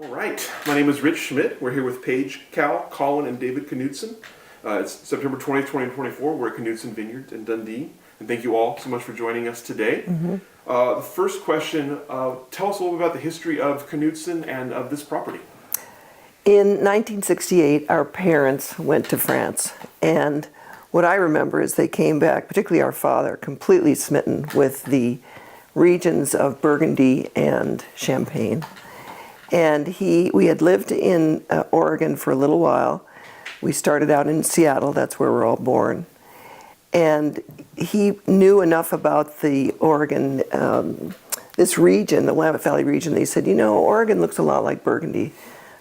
All right, my name is Rich Schmidt. We're here with Paige, Cal, Colin, and David Knudsen. It's September 20th, 2024. We're at Knudsen Vineyards in Dundee. And thank you all so much for joining us today. The first question, tell us a little bit about the history of Knudsen and of this property. In 1968, our parents went to France. And what I remember is they came back, particularly our father, completely smitten with the regions of Burgundy and Champagne. And we had lived in Oregon for a little while. We started out in Seattle, that's where we're all born. And he knew enough about the Oregon, this region, the Willamette Valley region. They said, you know, Oregon looks a lot like Burgundy.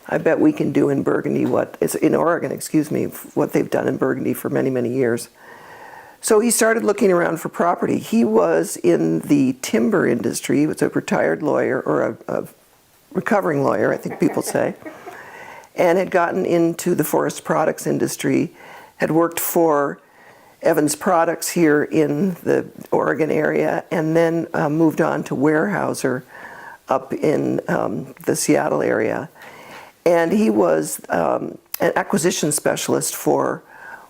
I bet we can do in Burgundy what they've done in Burgundy for many, many years. So he started looking around for property. He was in the timber industry. He was a retired lawyer, or a recovering lawyer, I think people say, and had gotten into the forest products industry, had worked for Evans Products here in the Oregon area, and then moved on to Weyerhaeuser up in the Seattle area. And he was an acquisition specialist for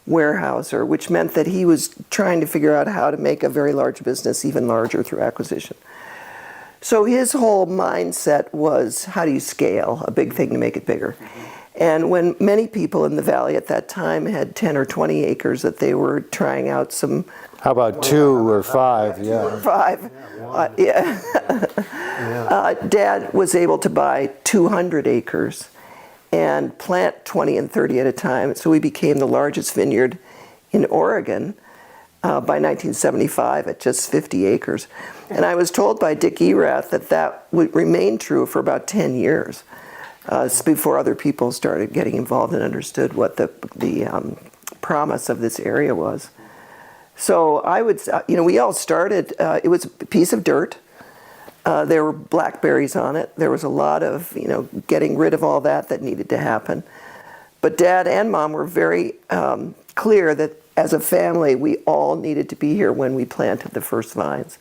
Weyerhaeuser, which meant that he was trying to figure out how to make a very large business even larger through acquisition. So his whole mindset was, how do you scale a big thing to make it bigger? And when many people in the valley at that time had 10 or 20 acres that they were trying out some... How about 2 or 5? Yeah. 5. Dad was able to buy 200 acres and plant 20 and 30 at a time. So we became the largest vineyard in Oregon by 1975 at just 50 acres. And I was told by Dick Erath that would remain true for about 10 years before other people started getting involved and understood what the promise of this area was. So I would, we all started, it was a piece of dirt. There were blackberries on it. There was a lot of, getting rid of all that needed to happen. But Dad and Mom were very clear that as a family, we all needed to be here when we planted the first vines.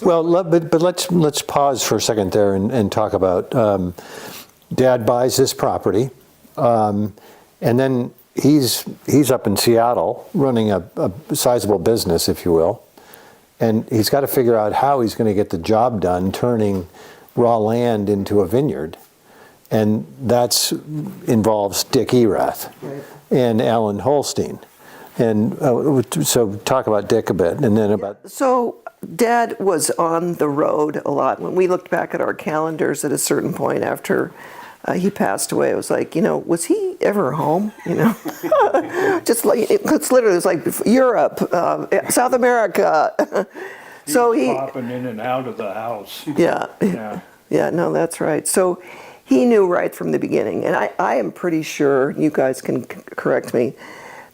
Well, but let's pause for a second there and talk about Dad buys this property, and then he's up in Seattle running a sizable business, if you will, and he's got to figure out how he's going to get the job done turning raw land into a vineyard, and that involves Dick Erath and Alan Holstein. And so talk about Dick a bit, and then about... So Dad was on the road a lot. When we looked back at our calendars at a certain point after he passed away, it was like, was he ever home? Just like, it's literally, it's like Europe, South America. So he popping in and out of the house. Yeah, no, that's right. So he knew right from the beginning, and I am pretty sure, you guys can correct me,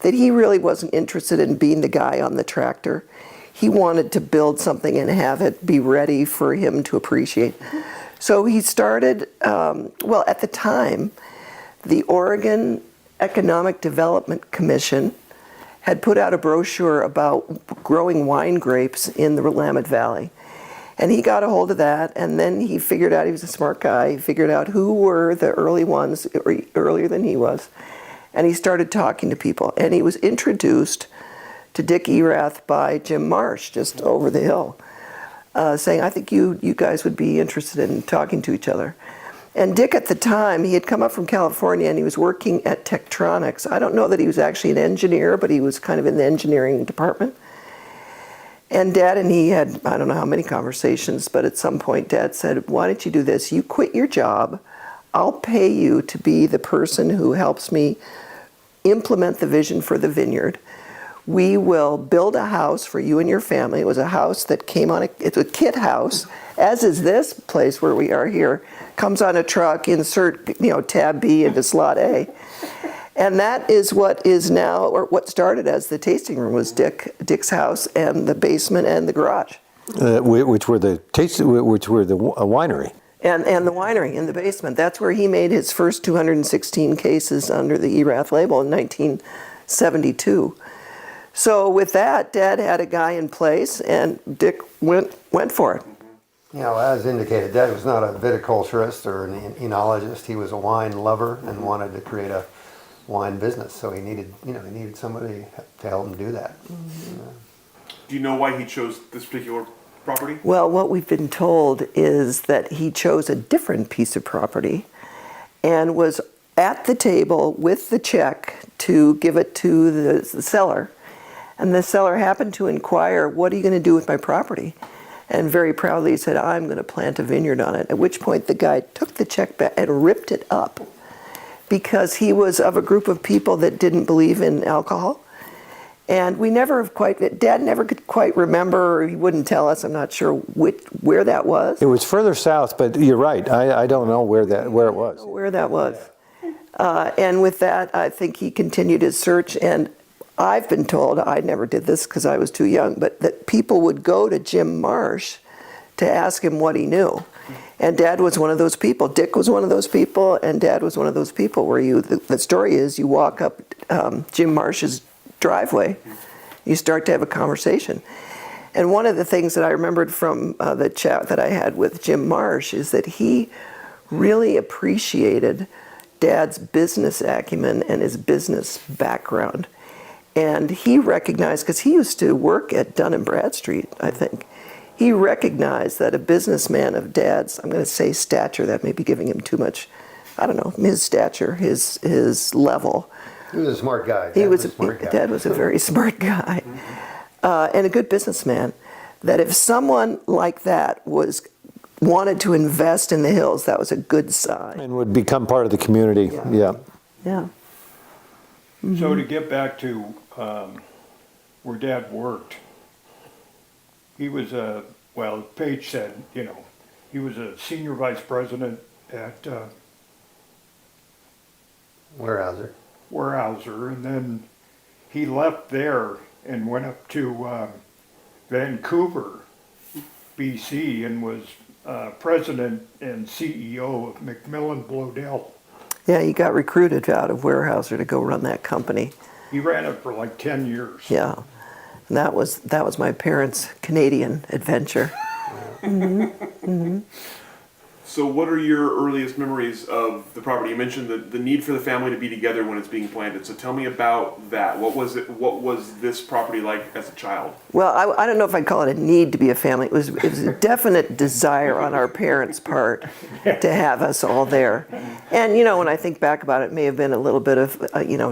that he really wasn't interested in being the guy on the tractor. He wanted to build something and have it be ready for him to appreciate. So he started, at the time, the Oregon Economic Development Commission had put out a brochure about growing wine grapes in the Willamette Valley. And he got a hold of that, and then he figured out, he was a smart guy, he figured out who were the early ones, earlier than he was. And he started talking to people. And he was introduced to Dick Erath by Jim Marsh, just over the hill, saying, I think you guys would be interested in talking to each other. And Dick at the time, he had come up from California and he was working at Tektronix. I don't know that he was actually an engineer, but he was kind of in the engineering department. And Dad and he had, I don't know how many conversations, but at some point Dad said, why don't you do this? You quit your job. I'll pay you to be the person who helps me implement the vision for the vineyard. We will build a house for you and your family. It was a house that came on it's a kit house, as is this place where we are here. Comes on a truck, insert, tab B into slot A. And that is what is now, or what started as the tasting room, was Dick's house and the basement and the garage. Which were the winery. And the winery in the basement. That's where he made his first 216 cases under the Erath label in 1972. So with that, Dad had a guy in place, and Dick went for it. You know, as indicated, Dad was not a viticulturist or an enologist. He was a wine lover and wanted to create a wine business. So he needed somebody to help him do that. Do you know why he chose this particular property? Well, what we've been told is that he chose a different piece of property and was at the table with the check to give it to the seller. And the seller happened to inquire, "What are you going to do with my property?" And very proudly said, "I'm going to plant a vineyard on it." At which point the guy took the check back and ripped it up because he was of a group of people that didn't believe in alcohol. And we never Dad never could quite remember, or he wouldn't tell us, I'm not sure where that was. It was further south, but you're right. I don't know where it was. Where that was. And with that, I think he continued his search. And I've been told, I never did this because I was too young, but that people would go to Jim Marsh to ask him what he knew. And Dad was one of those people. Dick was one of those people, and Dad was one of those people where the story is you walk up Jim Marsh's driveway, you start to have a conversation. And one of the things that I remembered from the chat that I had with Jim Marsh is that he really appreciated Dad's business acumen and his business background. And he recognized, because he used to work at Dun and Bradstreet, I think, he recognized that a businessman of Dad's, I'm going to say stature, that may be giving him too much, I don't know, his stature, his level. He was a smart guy. Dad was a very smart guy, and a good businessman. That if someone like that wanted to invest in the hills, that was a good sign. And would become part of the community. Yeah. Yeah. So to get back to where Dad worked, he was Paige said, he was a senior vice president at Weyerhaeuser, and then he left there and went up to Vancouver, BC, and was president and CEO of Macmillan Bloedel. Yeah, he got recruited out of Weyerhaeuser to go run that company. He ran it for like 10 years. Yeah, and that was my parents' Canadian adventure. So what are your earliest memories of the property? You mentioned the need for the family to be together when it's being planted. So tell me about that. What was this property like as a child? Well, I don't know if I'd call it a need to be a family. It was a definite desire on our parents' part to have us all there. And, when I think back about it, it may have been a little bit of,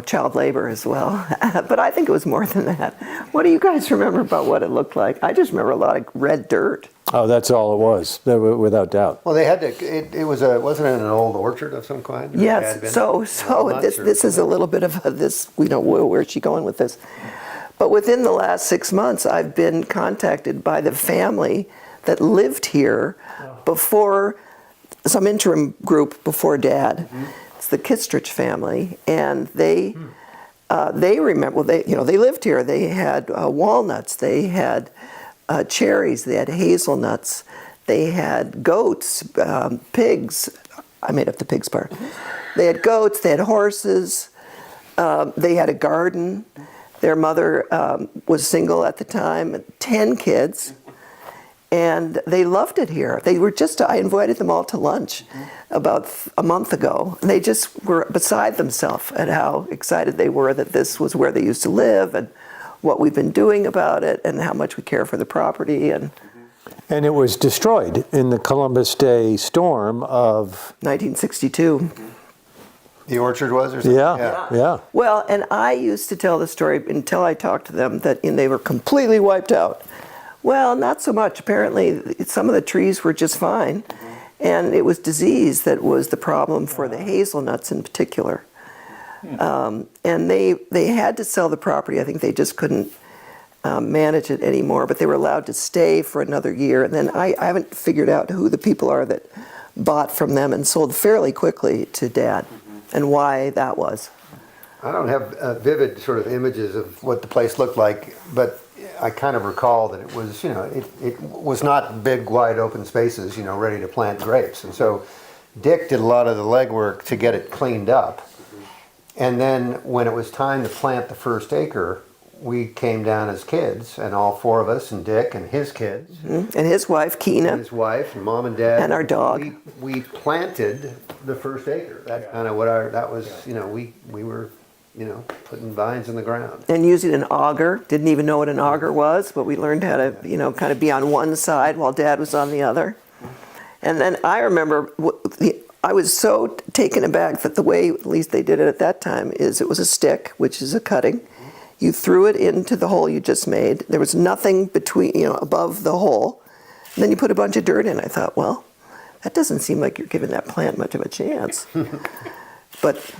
child labor as well. But I think it was more than that. What do you guys remember about what it looked like? I just remember a lot of red dirt. Oh, that's all it was, without doubt. Well, they had to. Wasn't it an old orchard of some kind? Yes. So this is a little bit of this. Where's she going with this? But within the last 6 months, I've been contacted by the family that lived here before some interim group before Dad. It's the Kistrich family, and they remember. They lived here. They had walnuts. They had cherries, they had hazelnuts, they had goats, pigs. I made up the pigs part. They had goats, they had horses, they had a garden. Their mother was single at the time, 10 kids, and they loved it here. I invited them all to lunch about a month ago. And they just were beside themselves at how excited they were that this was where they used to live and what we've been doing about it and how much we care for the property. And it was destroyed in the Columbus Day storm of 1962. The orchard was, or something? Yeah. Well, and I used to tell the story until I talked to them that they were completely wiped out. Well, not so much. Apparently, some of the trees were just fine, and it was disease that was the problem for the hazelnuts in particular. And they had to sell the property. I think they just couldn't manage it anymore, but they were allowed to stay for another year. And then I haven't figured out who the people are that bought from them and sold fairly quickly to Dad and why that was. I don't have vivid sort of images of what the place looked like, but I kind of recall that it was, it was not big, wide open spaces, ready to plant grapes. And so Dick did a lot of the legwork to get it cleaned up. And then when it was time to plant the first acre, we came down as kids, and all four of us, and Dick and his kids, And his wife, and Keena. his wife, and mom and dad, And our dog. We planted the first acre. That's kind of what that was. You know, we were, you know, putting vines in the ground. And using an auger. Didn't even know what an auger was, but we learned how to, you know, kind of be on one side while Dad was on the other. And then I remember, I was so taken aback that the way, at least they did it at that time, is it was a stick, which is a cutting. You threw it into the hole you just made. There was nothing between, you know, above the hole. And then you put a bunch of dirt in. I thought, well, that doesn't seem like you're giving that plant much of a chance. But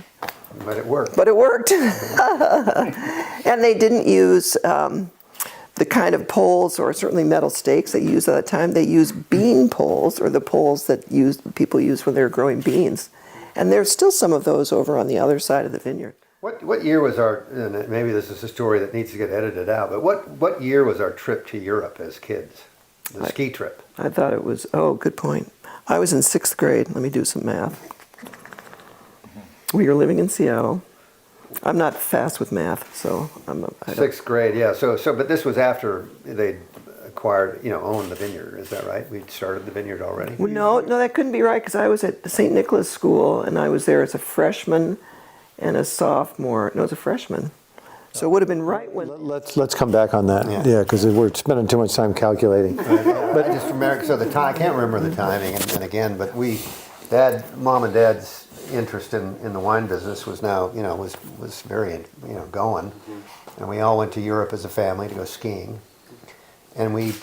it worked. But it worked. And they didn't use the kind of poles or certainly metal stakes they used at the time. They used bean poles, or the poles that people used when they were growing beans. And there's still some of those over on the other side of the vineyard. What year was our? And maybe this is a story that needs to get edited out. But what year was our trip to Europe as kids? The ski trip. I thought it was, oh, good point. I was in 6th grade. Let me do some math. We were living in Seattle. I'm not fast with math, so I don't. 6th grade, yeah. So, but this was after they'd acquired, you know, owned the vineyard. Is that right? We'd started the vineyard already. Well, no, that couldn't be right, because I was at St. Nicholas School, and I was there as a freshman and a sophomore. No, as a freshman. So it would have been right when. Let's come back on that. Yeah. Yeah, because we're spending too much time calculating. But I just remember, so the time, I can't remember the timing, and again, but Mom and Dad's interest in the wine business was now, you know, was very, you know, going. And we all went to Europe as a family to go skiing. And we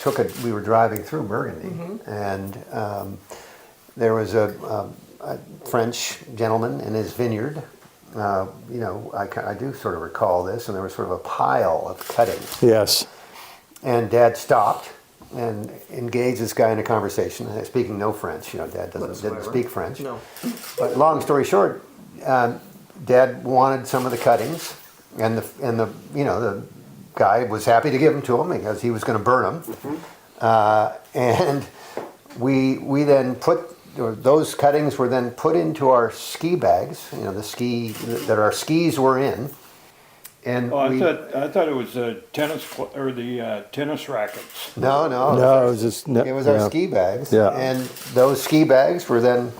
were driving through Burgundy, and there was a French gentleman in his vineyard. You know, I do sort of recall this, and there was sort of a pile of cuttings. Yes. And Dad stopped and engaged this guy in a conversation, speaking no French. You know, Dad didn't speak French. No. But long story short, Dad wanted some of the cuttings, and the you know, the guy was happy to give them to him because he was going to burn them. And we then those cuttings were then put into our ski bags. You know, the ski that our skis were in. And I thought it was the tennis rackets. No, No, it was just. it was our ski bags. Yeah. And those ski bags were then,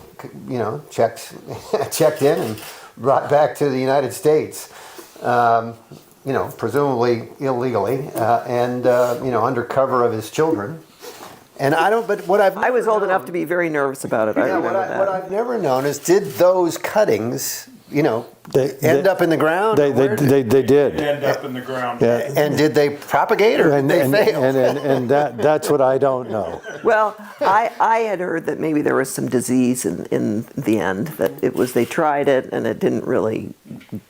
you know, checked in and brought back to the United States. You know, presumably illegally, and you know, under cover of his children. And I was old enough to be very nervous about it. I remember that. What I've never known is, did those cuttings, you know, end up in the ground? They did. End up in the ground. Yeah. And did they propagate, or did they fail? And that's what I don't know. Well, I had heard that maybe there was some disease in the end, that they tried it and it didn't really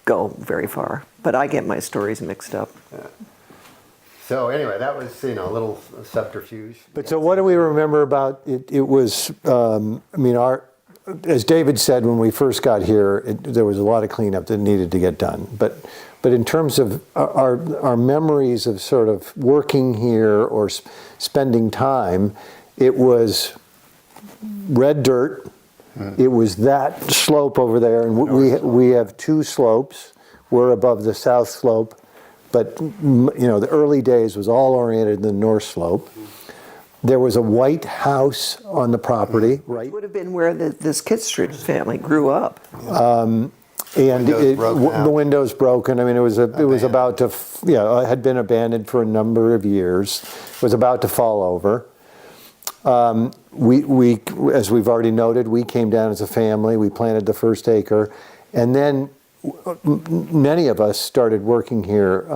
go very far. But I get my stories mixed up. So anyway, that was, you know, a little subterfuge. But so what do we remember about it? It was, I mean, as David said, when we first got here, there was a lot of cleanup that needed to get done. But in terms of our memories of sort of working here or spending time, it was red dirt. It was that slope over there, and we have two slopes. We're above the south slope. But, you know, the early days was all oriented in the north slope. There was a white house on the property, right? It would have been where this Kittredge family grew up. And the window's broken. I mean, it was about to, it had been abandoned for a number of years. It was about to fall over. We, as we've already noted, we came down as a family. We planted the first acre. And then many of us started working here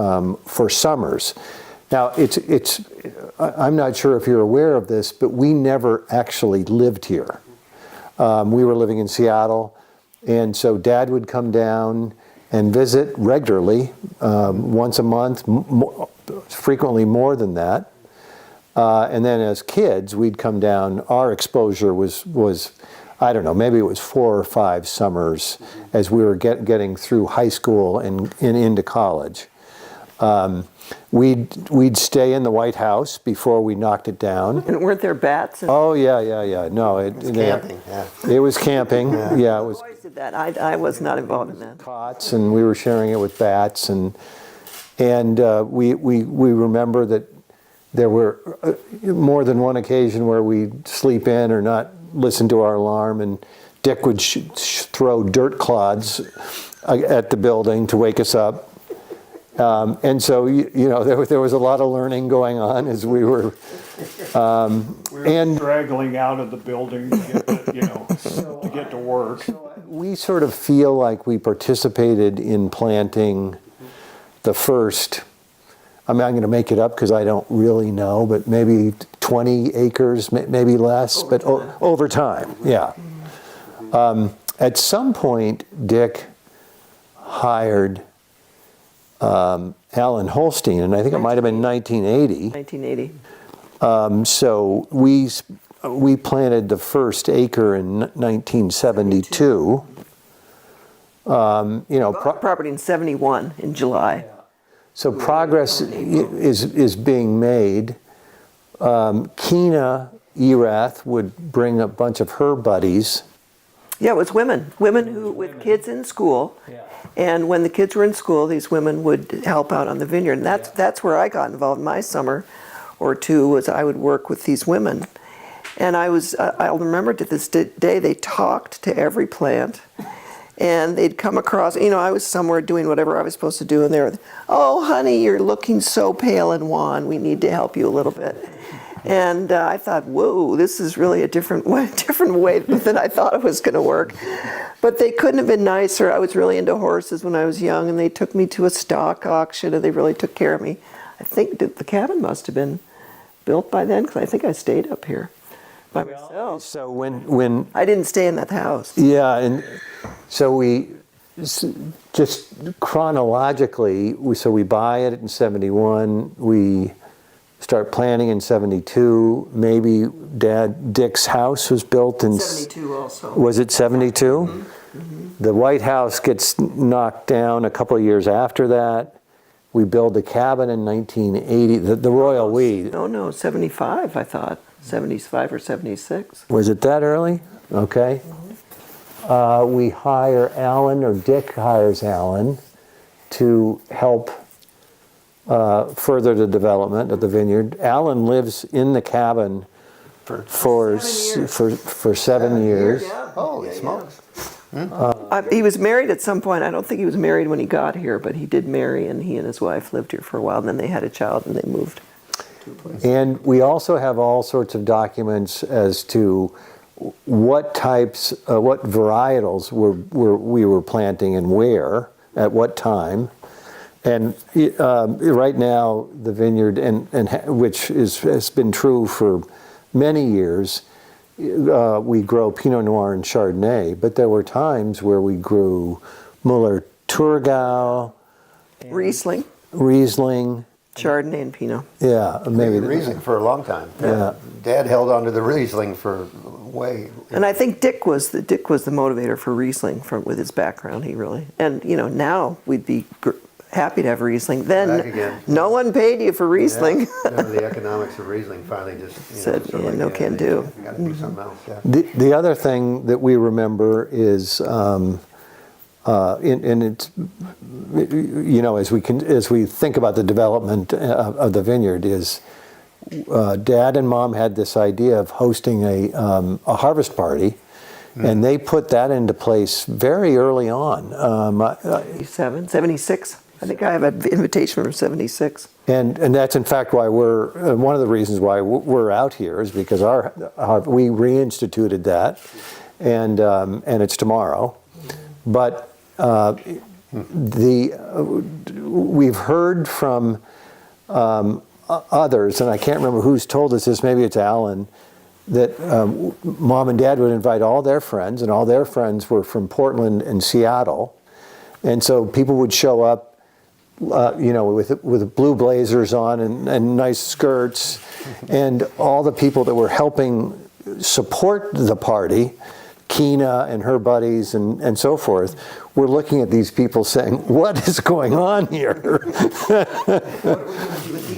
for summers. Now, I'm not sure if you're aware of this, but we never actually lived here. We were living in Seattle, and so Dad would come down and visit regularly, once a month, frequently more than that. And then as kids, we'd come down. Our exposure was I don't know, maybe it was 4 or 5 summers as we were getting through high school and into college. We'd stay in the White House before we knocked it down. And weren't there bats? Oh, yeah. No, It was camping, yeah. It was camping, yeah. It was Boys did that. I was not involved in that. cots, and we were sharing it with bats, and And we remember that there were more than one occasion where we'd sleep in or not listen to our alarm, and Dick would throw dirt clods at the building to wake us up. And so, there was a lot of learning going on as we were... straggling out of the building to get to get to work. We sort of feel like we participated in planting the first, I'm going to make it up because I don't really know, but maybe 20 acres, maybe less, but over time, yeah. At some point, Dick hired Alan Holstein, and I think it might have been 1980. 1980. So we planted the first acre in 1972. Property in 71 in July. So progress is being made. Keena Erath would bring a bunch of her buddies. Yeah, it was women who with kids in school. And when the kids were in school, these women would help out on the vineyard. And that's where I got involved. My summer or two was I would work with these women. And I'll remember to this day, they talked to every plant. And they'd come across, I was somewhere doing whatever I was supposed to do, and they were, "Oh, honey, you're looking so pale and wan. We need to help you a little bit." And I thought, whoa, this is really a different way than I thought it was going to work. But they couldn't have been nicer. I was really into horses when I was young, and they took me to a stock auction, and they really took care of me. I think the cabin must have been built by then, because I think I stayed up here by myself. So when I didn't stay in that house. Yeah, and so we just chronologically, we buy it in 71, we start planning in 72, maybe Dick's house was built in... 72 also. Was it 72? Mm-hmm. The White House gets knocked down a couple of years after that. We build the cabin in 1980, the Royal We. No, 75 I thought, 75 or 76. Was it that early? Okay. We hire Alan, or Dick hires Alan, to help further the development of the vineyard. Alan lives in the cabin for 7 years. Holy smokes. He was married at some point. I don't think he was married when he got here, but he did marry, and he and his wife lived here for a while, and then they had a child and they moved to a place. And we also have all sorts of documents as to what types, what varietals we were planting and where, at what time. And right now, the vineyard, and which has been true for many years, we grow Pinot Noir and Chardonnay, but there were times where we grew Müller-Thurgau, Riesling, Chardonnay, and Pinot. Yeah, maybe Riesling for a long time. Yeah. Dad held on to the Riesling for way. And I think Dick was the motivator for Riesling with his background. He really, and now we'd be happy to have Riesling. Back Then again. no one paid you for Riesling. Yeah. The economics of Riesling finally just Said, sort of no can do. Got to do something else. Yeah. The other thing that we remember is, and it's, as we think about the development of the vineyard, is Dad and Mom had this idea of hosting a harvest party, and they put that into place very early on. 76. I think I have an invitation from 76. And that's in fact why we're one of the reasons why we're out here is because we reinstituted that, and it's tomorrow. But we've heard from others, and I can't remember who's told us this. Maybe it's Alan, that Mom and Dad would invite all their friends, and all their friends were from Portland and Seattle, and so people would show up. With blue blazers on and nice skirts, and all the people that were helping support the party, Keena and her buddies and so forth, were looking at these people saying, "What is going on here?"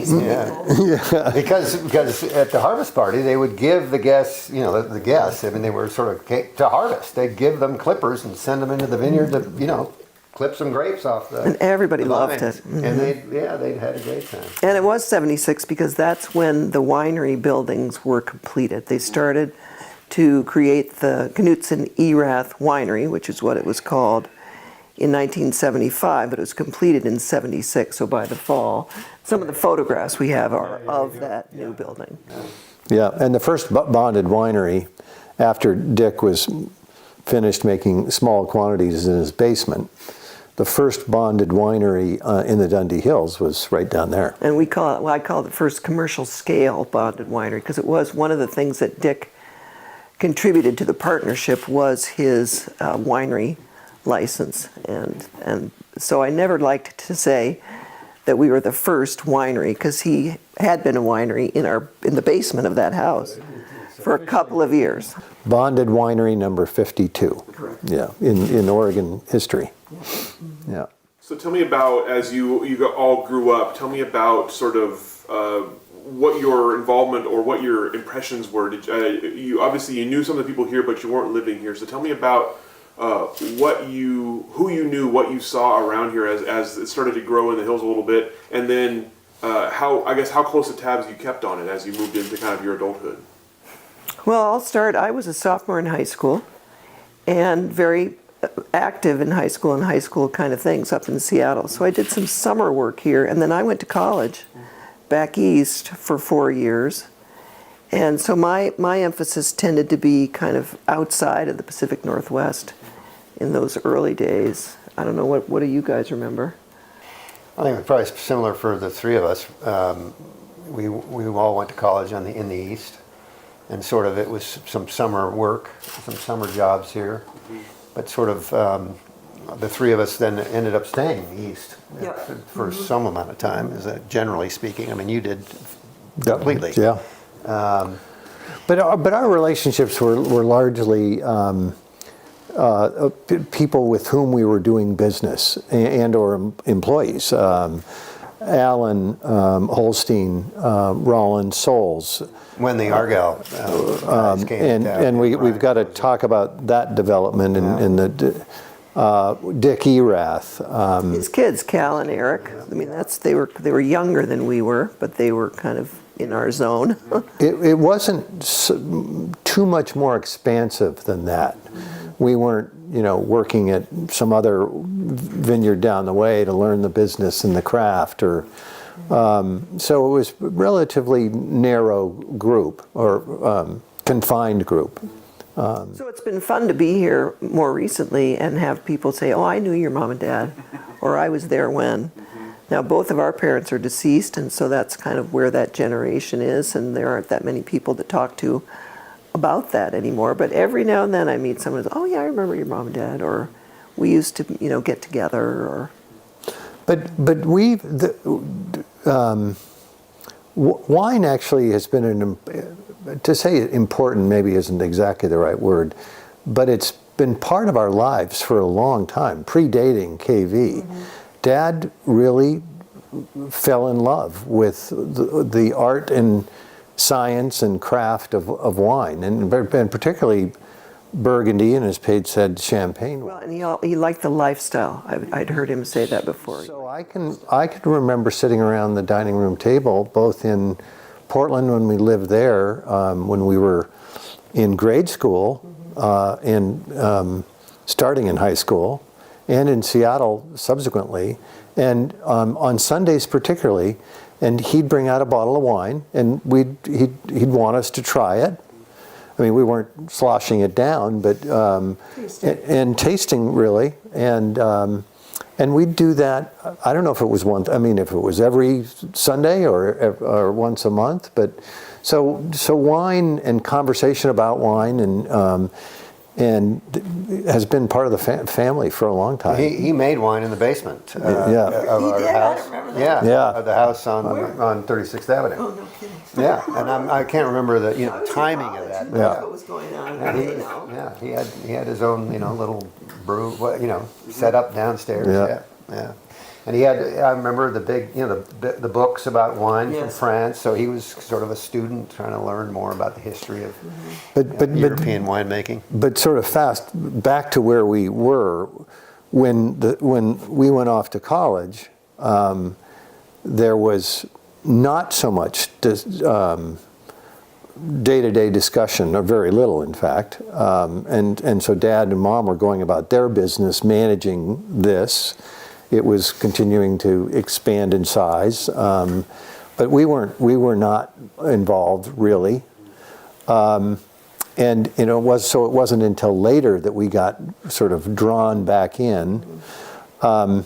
Yeah. Because at the harvest party they would give the guests, the guests. I mean, they were sort of to harvest. They'd give them clippers and send them into the vineyard to clip some grapes off the. And everybody the loved vines. it. Mm-hmm. And they'd had a great time. And it was 76 because that's when the winery buildings were completed. They started to create the Knudsen Winery, which is what it was called, in 1975, but it was completed in 76, so by the fall. Some of the photographs we have are of that new building. Yeah, and the first bonded winery, after Dick was finished making small quantities in his basement, the first bonded winery in the Dundee Hills was right down there. And I call it the first commercial scale bonded winery because it was one of the things that Dick contributed to the partnership was his winery license. And so I never liked to say that we were the first winery because he had been a winery in the basement of that house for a couple of years. Bonded winery number 52. Correct. Yeah, in Oregon history. Yeah. So tell me about, as you all grew up, tell me about sort of what your involvement or what your impressions were. You obviously you knew some of the people here, but you weren't living here. So tell me about who you knew, what you saw around here as it started to grow in the hills a little bit, and then how close to tabs you kept on it as you moved into kind of your adulthood. Well, I'll start. I was a sophomore in high school and very active in high school kind of things up in Seattle. So I did some summer work here, and then I went to college back east for 4 years. And so my emphasis tended to be kind of outside of the Pacific Northwest in those early days. I don't know, what do you guys remember? I think it's probably similar for the three of us. We all went to college in the East, and sort of it was some summer work, some summer jobs here, but sort of the three of us then ended up staying East for some amount of time, generally speaking. I mean, you did completely. Yeah. But our relationships were largely people with whom we were doing business and or employees. Alan, Holstein, Rollins, Souls. When the Argyle guys came to town. And we've got to talk about that development in the Dick Erath. His kids, Cal and Eric. I mean, they were younger than we were, but they were kind of in our zone. It wasn't too much more expansive than that. We weren't, working at some other vineyard down the way to learn the business and the craft, or so it was a relatively narrow group or confined group. So it's been fun to be here more recently and have people say, "Oh, I knew your mom and dad," or "I was there when." Now, both of our parents are deceased, and so that's kind of where that generation is, and there aren't that many people to talk to about that anymore. But every now and then I meet someone who says, "Oh, yeah, I remember your mom and dad," or "We used to, get together," or... But wine actually has been to say important maybe isn't exactly the right word, but it's been part of our lives for a long time, predating KV. Mm-hmm. Dad really fell in love with the art and science and craft of wine, and particularly Burgundy, and as Paige said, Champagne. Well, and he liked the lifestyle. I'd heard him say that before. So I can remember sitting around the dining room table, both in Portland when we lived there, when we were in grade school, and starting in high school, and in Seattle subsequently, and on Sundays particularly, and he'd bring out a bottle of wine, and he'd want us to try it. I mean, we weren't sloshing it down, but and tasting really, and we'd do that. I don't know if it was if it was every Sunday or once a month, but so wine and conversation about wine and has been part of the family for a long time. He made wine in the basement of our house. I remember that. Of the house on 36th Avenue. Oh, no kidding. Yeah, and I can't remember the timing of that. That's what was going on. He had his own little brew set up downstairs. Yeah. And he had, I remember the big, the books about wine from France. So he was sort of a student trying to learn more about the history of European winemaking. But sort of fast back to where we were, when we went off to college, there was not so much day-to-day discussion, or very little, in fact. And so Dad and Mom were going about their business, managing this. It was continuing to expand in size, but we were not involved really. And it wasn't until later that we got sort of drawn back in. I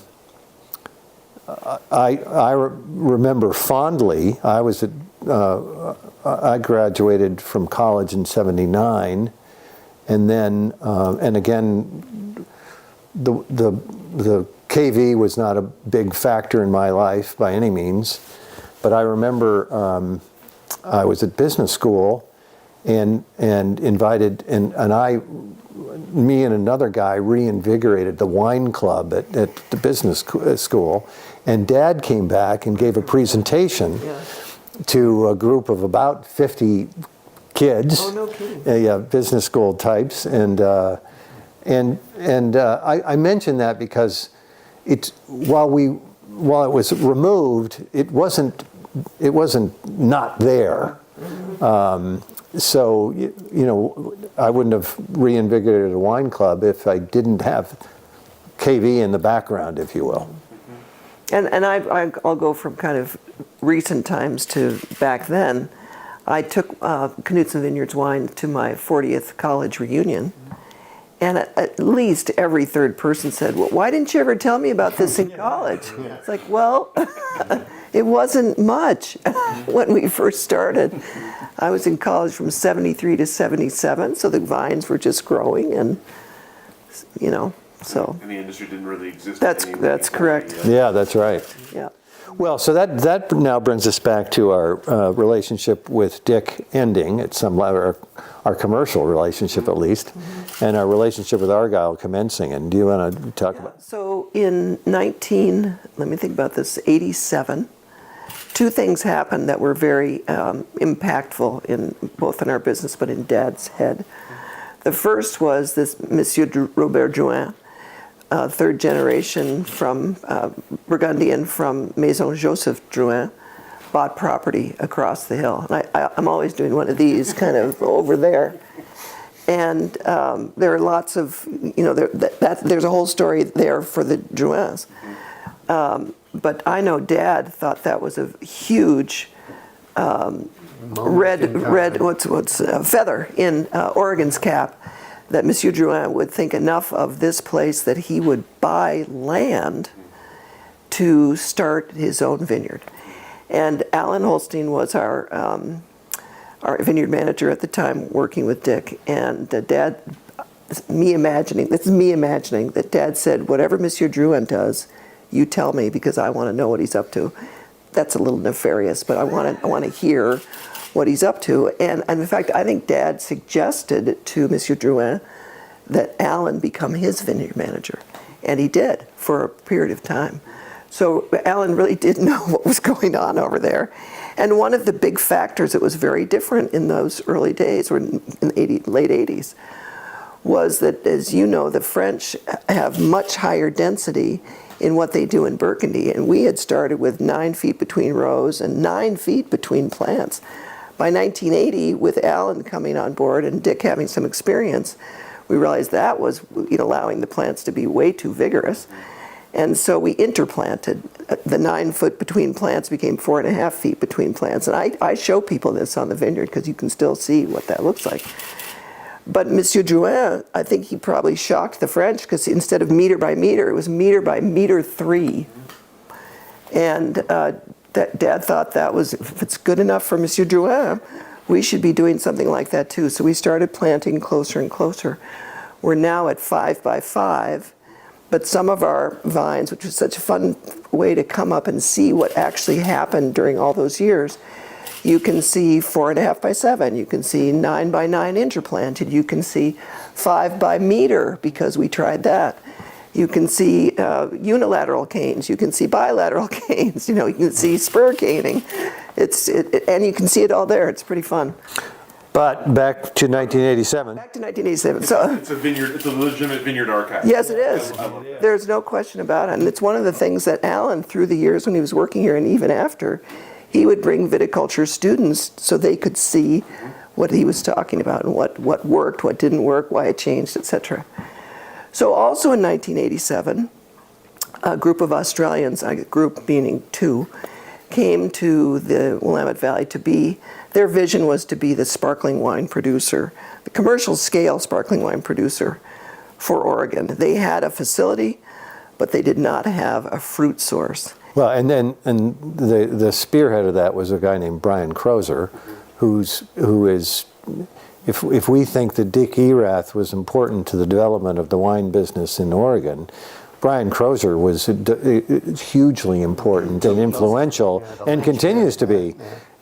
remember fondly. I graduated from college in '79, and then and again, the KV was not a big factor in my life by any means, but I remember I was at business school. And invited, me and another guy reinvigorated the wine club at the business school, and Dad came back and gave a presentation to a group of about 50 kids. Oh, no kidding. Yeah, business school types, and I mention that because while it was removed, it wasn't not there. So, I wouldn't have reinvigorated a wine club if I didn't have KV in the background, if you will. And I'll go from kind of recent times to back then. I took Knudsen Vineyards wine to my 40th college reunion, and at least every third person said, "Well, why didn't you ever tell me about this in college?" It's like, well, it wasn't much when we first started. I was in college from '73 to '77, so the vines were just growing, and so. And the industry didn't really exist. That's correct. Yeah, that's right. Yeah. Well, so that now brings us back to our relationship with Dick ending at some level, our commercial relationship at least, and our relationship with Argyle commencing. And do you want to talk about? So in 87, two things happened that were very impactful in both in our business but in Dad's head. The first was this Monsieur Robert Drouin, third generation from Burgundy and from Maison Joseph Drouin, bought property across the hill. And I'm always doing one of these kind of over there. And there are lots of, there's a whole story there for the Drouins. But I know Dad thought that was a huge feather in Oregon's cap, that Monsieur Drouin would think enough of this place that he would buy land to start his own vineyard. And Alan Holstein was our vineyard manager at the time, working with Dick. And Dad, this is me imagining that Dad said, "Whatever Monsieur Drouin does, you tell me, because I want to know what he's up to." That's a little nefarious, but I want to hear what he's up to. And in fact, I think Dad suggested to Monsieur Drouin that Alan become his vineyard manager. And he did for a period of time. So Alan really did know what was going on over there. And one of the big factors that was very different in those early days, or in the late 80s, was that, as you know, the French have much higher density in what they do in Burgundy. And we had started with 9 feet between rows and 9 feet between plants. By 1980, with Alan coming on board and Dick having some experience, we realized that was allowing the plants to be way too vigorous. And so we interplanted. The 9 foot between plants became 4.5 feet between plants. And I show people this on the vineyard because you can still see what that looks like. But Monsieur Drouin, I think he probably shocked the French, because instead of meter by meter, it was meter by meter 3. And Dad thought that was, if it's good enough for Monsieur Drouin, we should be doing something like that too. So we started planting closer and closer. We're now at 5 by 5, but some of our vines, which was such a fun way to come up and see what actually happened during all those years, you can see 4.5 by 7, you can see 9 by 9 interplanted, you can see 5 by meter, because we tried that. You can see unilateral canes, you can see bilateral canes, you can see spur caning. And you can see it all there. It's pretty fun. But back to 1987. Back to 1987. So, It's a vineyard. It's a legitimate vineyard archive. yes, it is. I love that. There's no question about it. And it's one of the things that Alan, through the years when he was working here and even after, he would bring viticulture students so they could see what he was talking about and what worked, what didn't work, why it changed, etc. So also in 1987, a group of Australians, a group meaning two, came to the Willamette Valley to be, their vision was to be the sparkling wine producer, the commercial scale sparkling wine producer for Oregon. They had a facility, but they did not have a fruit source. Well, and the spearhead of that was a guy named Brian Crozer, who is, if we think that Dick Erath was important to the development of the wine business in Oregon, Brian Crozer was hugely important and influential, and continues to be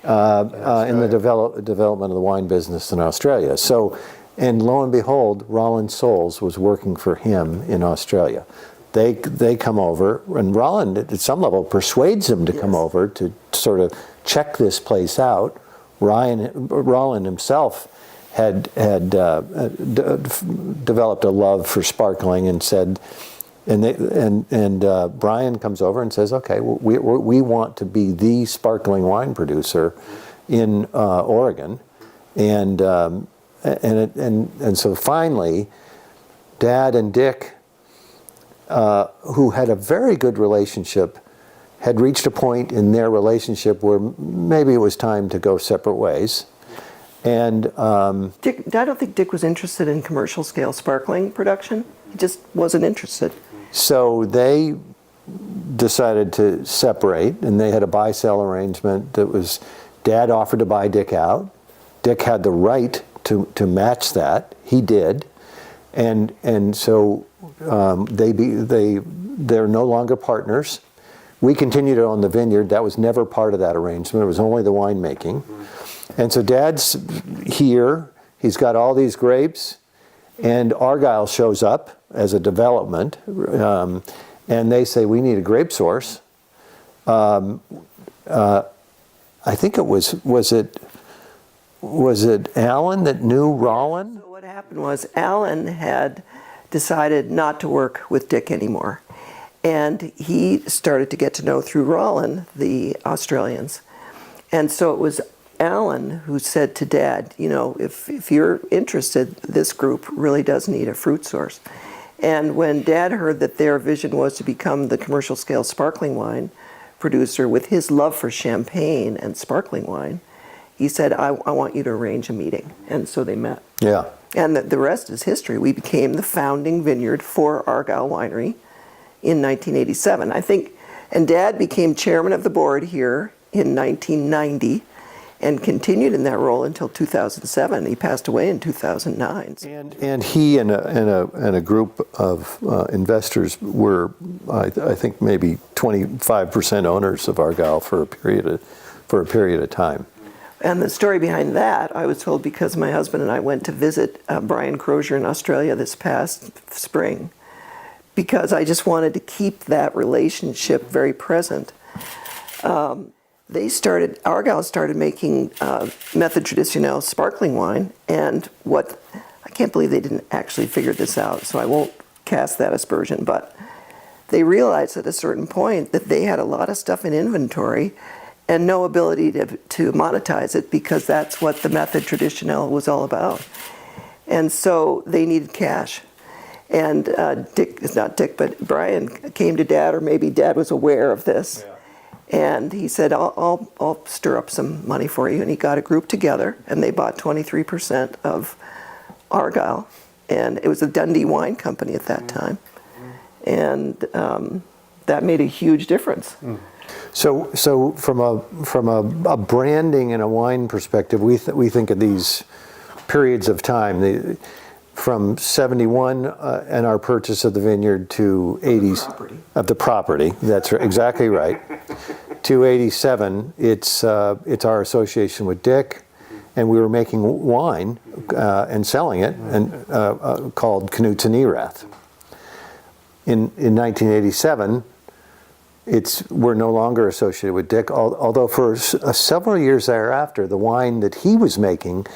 in the development of the wine business in Australia. So, and lo and behold, Roland Souls was working for him in Australia. They come over, and Roland, at some level, persuades him to come over to sort of check this place out. Roland himself had developed a love for sparkling, and said, and Brian comes over and says, okay, well, we want to be the sparkling wine producer in Oregon, and so finally, Dad and Dick, who had a very good relationship, had reached a point in their relationship where maybe it was time to go separate ways. And Dick, I don't think Dick was interested in commercial scale sparkling production. He just wasn't interested. so they decided to separate, and they had a buy-sell arrangement that was, Dad offered to buy Dick out. Dick had the right to match that. He did. And so they're no longer partners. We continued to own the vineyard. That was never part of that arrangement. It was only the winemaking. And so Dad's here. He's got all these grapes, and Argyle shows up as a development, and they say, we need a grape source. I think it was it Alan that knew Rollin? So what happened was Alan had decided not to work with Dick anymore. And he started to get to know through Rollin the Australians. And so it was Alan who said to Dad, you know, if you're interested, this group really does need a fruit source. And when Dad heard that their vision was to become the commercial scale sparkling wine producer with his love for champagne and sparkling wine, he said, I want you to arrange a meeting. And so they met. Yeah. And the rest is history. We became the founding vineyard for Argyle Winery in 1987. I think, and Dad became chairman of the board here in 1990 and continued in that role until 2007. He passed away in 2009. And he and a group of investors were, I think, maybe 25% owners of Argyle for a period of time. And the story behind that, I was told because my husband and I went to visit Brian Crozier in Australia this past spring, because I just wanted to keep that relationship very present. Argyle started making method traditionnel sparkling wine, and I can't believe they didn't actually figure this out, so I won't cast that aspersion, but they realized at a certain point that they had a lot of stuff in inventory and no ability to monetize it, because that's what the method traditionnel was all about. And so they needed cash. And Brian came to Dad, or maybe Dad was aware of this. Yeah. And he said, I'll stir up some money for you. And he got a group together, and they bought 23% of Argyle. And it was a Dundee wine company at that time. And that made a huge difference. So from a branding and a wine perspective, we think of these periods of time, from 71 and our purchase of the vineyard to 80s of the property. That's exactly right. To 87, it's our association with Dick, and we were making wine and selling it, and called Knudsen Erath. In 1987. We're no longer associated with Dick, although for several years thereafter, the wine that he was making,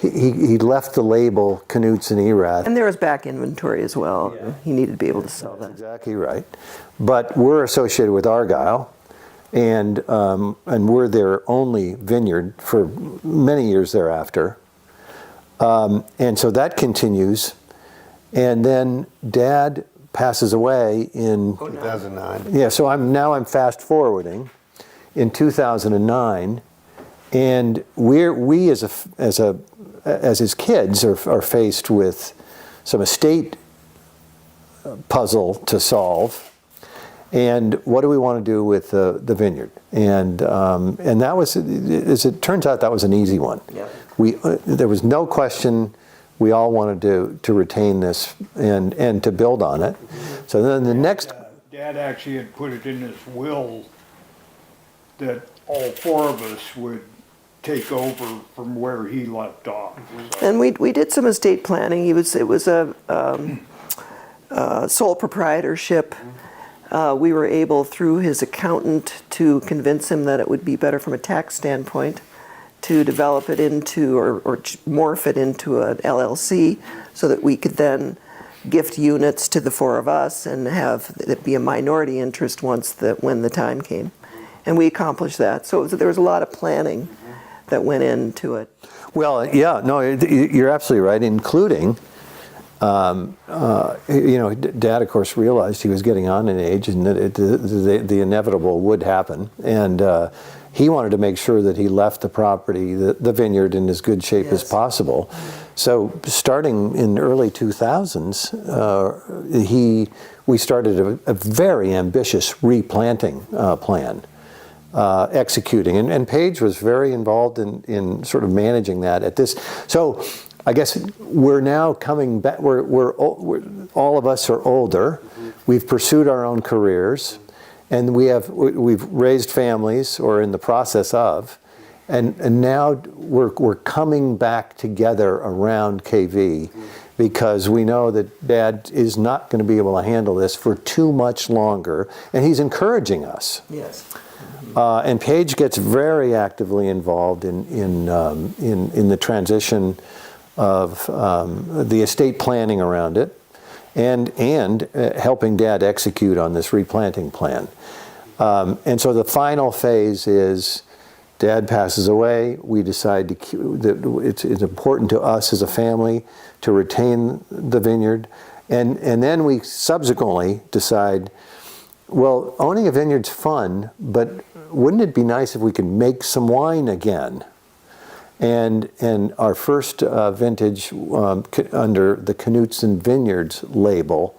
he left the label Knudsen Erath. And there was back inventory as well. He needed to be able to sell That's that. exactly right. But we're associated with Argyle, and we're their only vineyard for many years thereafter. And so that continues. And then Dad passes away in 2009. Yeah, so I'm fast forwarding in 2009, and we as his kids are faced with some estate puzzle to solve, and what do we want to do with the vineyard? And that was, as it turns out, that was an easy one. Yeah. There was no question. We all wanted to retain this and to build on it. So then the next. Dad actually had put it in his will that all four of us would take over from where he left off. So, And we did some estate planning. It was a sole proprietorship. We were able, through his accountant, to convince him that it would be better from a tax standpoint to develop it into or morph it into an LLC so that we could then gift units to the four of us and have it be a minority interest when the time came. And we accomplished that. So there was a lot of planning that went into it. Well, yeah, no, you're absolutely right, including, Dad, of course, realized he was getting on in age and that the inevitable would happen. And he wanted to make sure that he left the property, the vineyard, in as good shape as possible. So starting in early 2000s, we started a very ambitious replanting plan. Executing, and Paige was very involved in sort of managing that at this. So I guess we're now coming back. We're all of us are older. We've pursued our own careers, and we've raised families or in the process of, and now we're coming back together around KV because we know that Dad is not going to be able to handle this for too much longer, and he's encouraging us. Yes. And Paige gets very actively involved in the transition of the estate planning around it, and helping Dad execute on this replanting plan. And so the final phase is Dad passes away. We decide that it's important to us as a family to retain the vineyard, and then we subsequently decide, well, owning a vineyard's fun, but wouldn't it be nice if we could make some wine again? And our first vintage under the Knudsen Vineyards label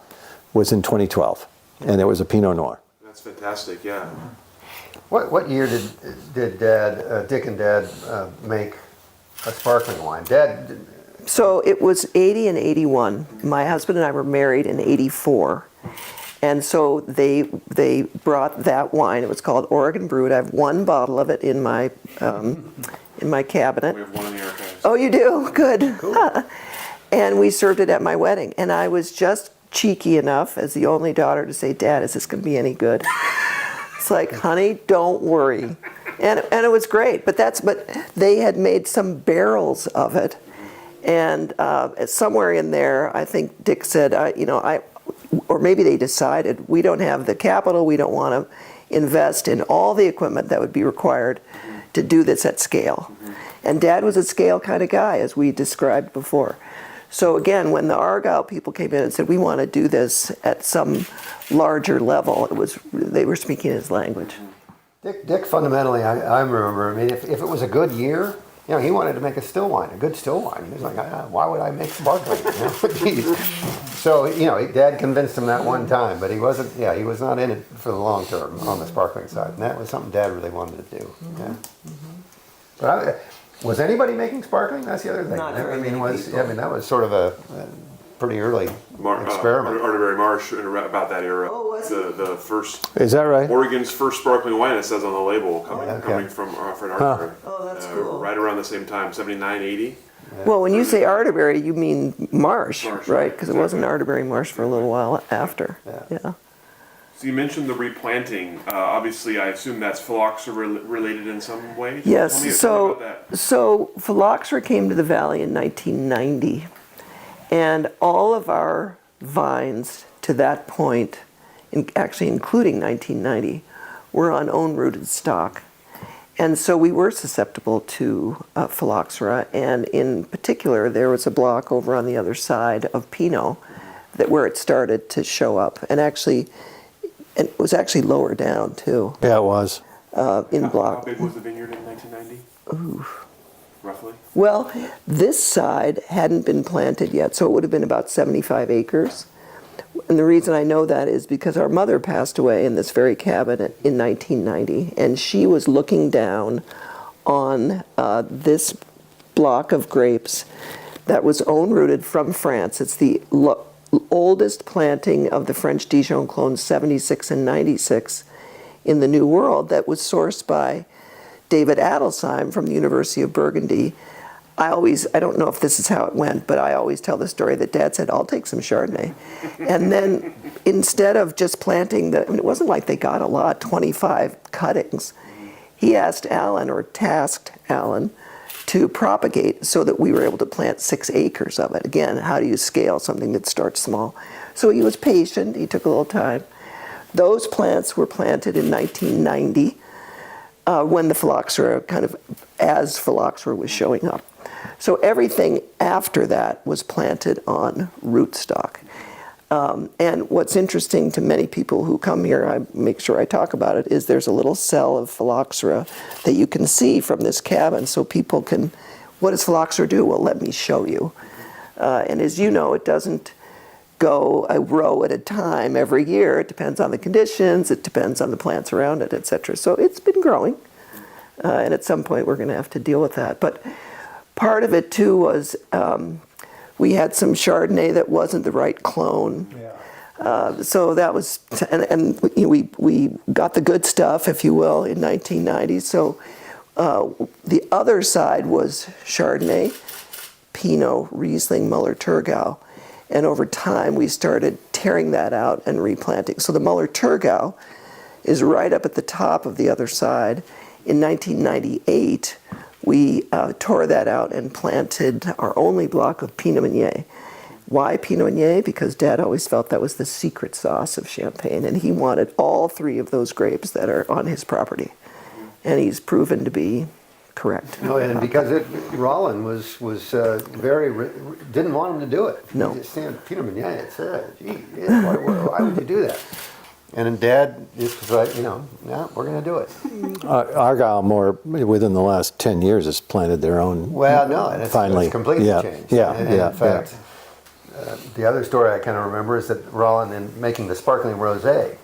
was in 2012, and it was a Pinot Noir. That's fantastic, yeah. What year did Dick and Dad make a sparkling wine? Dad. So it was 80 and 81. My husband and I were married in 84. And so they brought that wine. It was called Oregon Brewed. I have one bottle of it in my cabinet. We have one in the archives. Oh, you do? Good. Cool. And we served it at my wedding. And I was just cheeky enough as the only daughter to say, Dad, is this going to be any good? It's like, honey, don't worry. And it was great. But they had made some barrels of it. And somewhere in there, I think Dick said, or maybe they decided, we don't have the capital, we don't want to invest in all the equipment that would be required to do this at scale. And Dad was a scale kind of guy, as we described before. So again, when the Argyle people came in and said, we want to do this at some larger level, they were speaking his language. Dick fundamentally, I remember, I mean, if it was a good year, he wanted to make a still wine, a good still wine. He's like, why would I make sparkling? So, Dad convinced him that one time, but he was not in it for the long term on the sparkling side. And that was something Dad really wanted to do. Mm-hmm. Yeah. Mm-hmm. But was anybody making sparkling? That's the other thing. Not very many people. That was sort of a pretty early experiment. Arterbury Marsh, about that era. Oh, was it? The first. Is that right? Oregon's first sparkling wine, it says on the label, coming from Arterbury. Oh, that's cool. Right around the same time, 79, 80. Well, when you say Arterbury, you mean Marsh, Marsh, right? Because it wasn't Arterbury Marsh for a little while after. Yeah. So you mentioned the replanting. Obviously, I assume that's phylloxera related in some way. Yes, Tell me so about that. phylloxera came to the valley in 1990, and all of our vines to that point, actually including 1990, were on own-rooted stock. And so we were susceptible to phylloxera, and in particular, there was a block over on the other side of Pinot where it started to show up, and it was actually lower down too. Yeah, it was. In How block. big was the vineyard in 1990? Ooh. Roughly? Well, this side hadn't been planted yet, so it would have been about 75 acres. And the reason I know that is because our mother passed away in this very cabin in 1990, and she was looking down on this block of grapes that was own-rooted from France. It's the oldest planting of the French Dijon clones 76 and 96 in the New World that was sourced by David Adelsheim from the University of Burgundy. I don't know if this is how it went, but I always tell the story that Dad said, I'll take some Chardonnay. And then instead of just planting it wasn't like they got a lot, 25 cuttings. He asked Alan, or tasked Alan, to propagate so that we were able to plant 6 acres of it. Again, how do you scale something that starts small? So he was patient, he took a little time. Those plants were planted in 1990 when the phylloxera as phylloxera was showing up. So everything after that was planted on rootstock. And what's interesting to many people who come here, I make sure I talk about it, is there's a little cell of phylloxera that you can see from this cabin, so people can, what does phylloxera do? Well, let me show you. And as you know, it doesn't go a row at a time every year. It depends on the conditions, it depends on the plants around it, etc. So it's been growing, and at some point we're going to have to deal with that. But part of it too was we had some Chardonnay that wasn't the right clone. So that was, and we got the good stuff, if you will, in 1990. So the other side was Chardonnay, Pinot, Riesling, Muller-Thurgau. And over time, we started tearing that out and replanting. So the Muller-Thurgau is right up at the top of the other side. In 1998, we tore that out and planted our only block of Pinot Meunier. Why Pinot Meunier? Because Dad always felt that was the secret sauce of Champagne, and he wanted all 3 of those grapes that are on his property. And he's proven to be correct. No, and because Rollin was didn't want him to do it. No. He just said, Pinot Meunier, it said, gee, yeah, why would you do that? And then Dad just was like, yeah, we're going to do it. Argyle more within the last 10 years has planted their own. Well, no, and finally. it's completely Yeah, changed. yeah, and yeah, in fact, the other story I kind of remember is that Rollin, in making the sparkling rosé,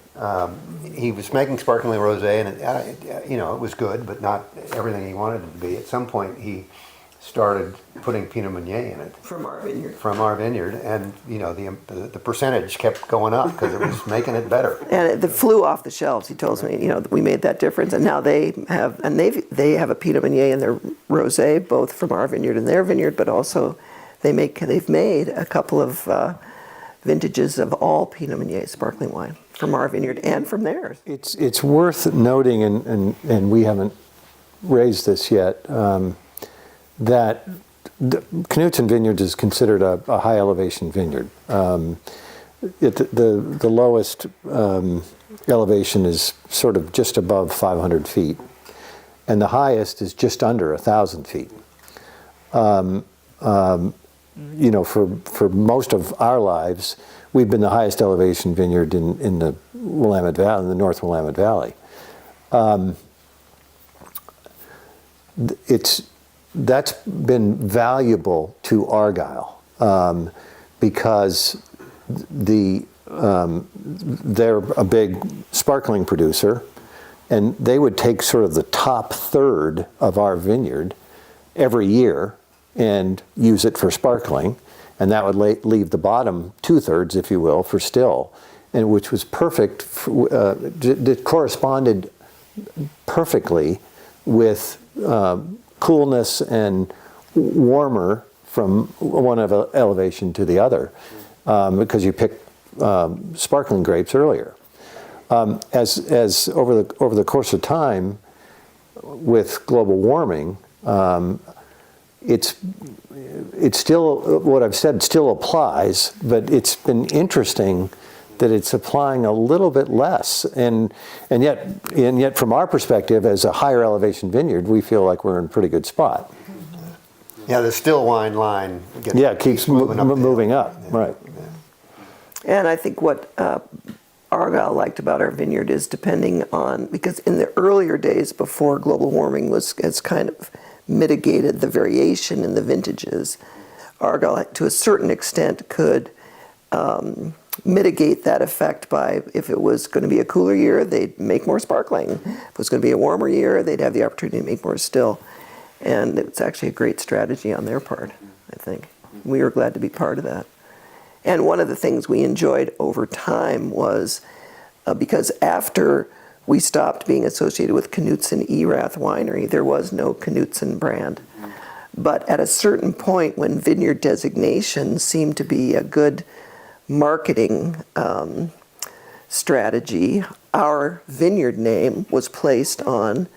he was making sparkling rosé, and it was good, but not everything he wanted it to be. At some point, he started putting Pinot Meunier in it. From our vineyard. From our vineyard, and the percentage kept going up because it was making it better. And it flew off the shelves. He tells me, we made that difference, and now they have a Pinot Meunier in their rosé, both from our vineyard and their vineyard, but also they've made a couple of vintages of all Pinot Meunier sparkling wine from our vineyard and from theirs. It's worth noting, and we haven't raised this yet, that Knudsen Vineyards is considered a high elevation vineyard. The lowest elevation is sort of just above 500 feet, and the highest is just under 1,000 feet. For most of our lives, we've been the highest elevation vineyard in the Willamette Valley, in the North Willamette Valley. That's been valuable to Argyle because they're a big sparkling producer, and they would take sort of the top third of our vineyard every year and use it for sparkling, and that would leave the bottom 2/3, if you will, for still, and which was perfect. It corresponded perfectly with coolness and warmer from one elevation to the other, because you pick sparkling grapes earlier. As over the course of time, with global warming, it's still, what I've said still applies, but it's been interesting that it's applying a little bit less, and yet from our perspective as a higher elevation vineyard, we feel like we're in a pretty good spot. Yeah, the still wine line. Keeps moving up, right. And I think what Argyle liked about our vineyard is depending on, because in the earlier days before global warming has kind of mitigated the variation in the vintages, Argyle to a certain extent could mitigate that effect by, if it was going to be a cooler year, they'd make more sparkling. If it was going to be a warmer year, they'd have the opportunity to make more still. And it's actually a great strategy on their part, I think. We were glad to be part of that. And one of the things we enjoyed over time was, because after we stopped being associated with Knudsen Erath Winery, there was no Knudsen brand. But at a certain point when vineyard designation seemed to be a good marketing strategy, our vineyard name was placed on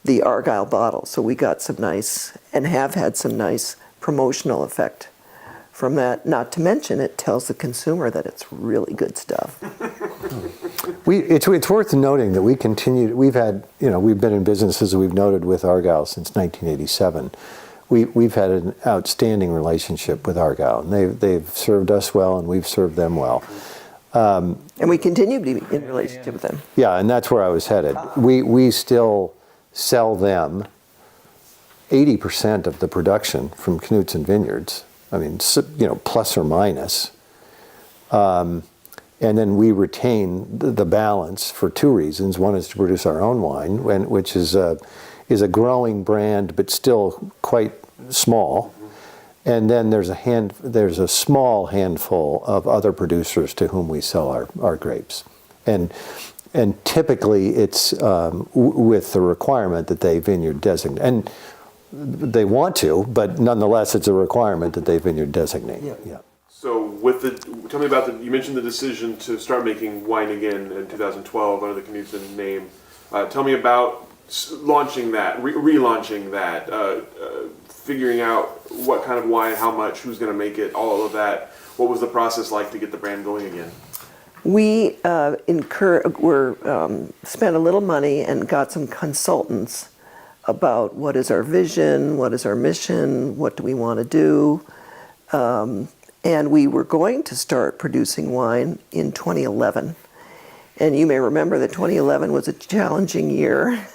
the Argyle bottle. So we got some nice, and have had some nice promotional effect from that. Not to mention, it tells the consumer that it's really good stuff. It's worth noting that we've been in business, as we've noted, with Argyle since 1987. We've had an outstanding relationship with Argyle, and they've served us well, and we've served them well. And we continue to be in relationship with them. Yeah, and that's where I was headed. We still sell them 80% of the production from Knudsen Vineyards. I mean, plus or minus. And then we retain the balance for two reasons. One is to produce our own wine, which is a growing brand, but still quite small. And then there's a small handful of other producers to whom we sell our grapes. And typically it's with the requirement that they vineyard designate. And they want to, but nonetheless, it's a requirement that they vineyard designate. Yeah. So tell me about you mentioned the decision to start making wine again in 2012 under the Knudsen name. Tell me about launching that, relaunching that, figuring out what kind of wine, how much, who's going to make it, all of that. What was the process like to get the brand going again? We spent a little money and got some consultants about what is our vision, what is our mission, what do we want to do. And we were going to start producing wine in 2011. And you may remember that 2011 was a challenging year.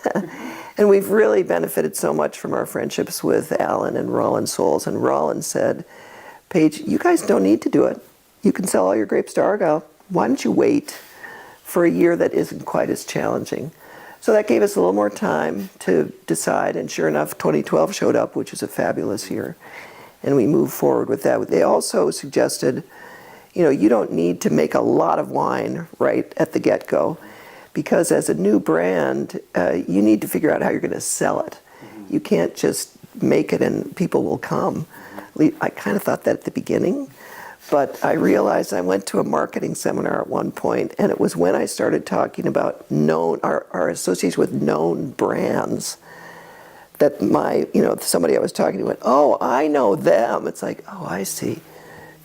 And we've really benefited so much from our friendships with Alan and Rollin Souls. And Rollin said, Paige, you guys don't need to do it. You can sell all your grapes to Argyle. Why don't you wait for a year that isn't quite as challenging? So that gave us a little more time to decide, and sure enough, 2012 showed up, which was a fabulous year, and we moved forward with that. They also suggested, you don't need to make a lot of wine right at the get-go, because as a new brand, you need to figure out how you're going to sell it. You can't just make it and people will come. I kind of thought that at the beginning, but I realized I went to a marketing seminar at one point, and it was when I started talking about our association with known brands that somebody I was talking to went, oh, I know them. It's like, oh, I see.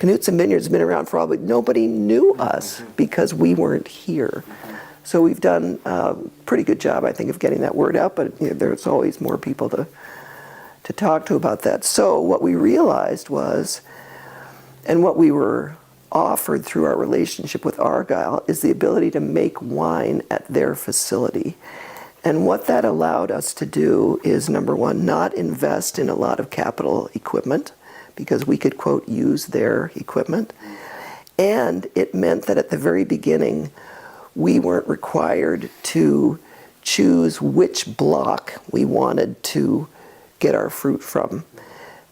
Knudsen Vineyards has been around for a while, but nobody knew us because we weren't here. So we've done a pretty good job, I think, of getting that word out, but there's always more people to talk to about that. So what we realized was, and what we were offered through our relationship with Argyle, is the ability to make wine at their facility. And what that allowed us to do is, number one, not invest in a lot of capital equipment, because we could, quote, use their equipment. And it meant that at the very beginning, we weren't required to choose which block we wanted to get our fruit from.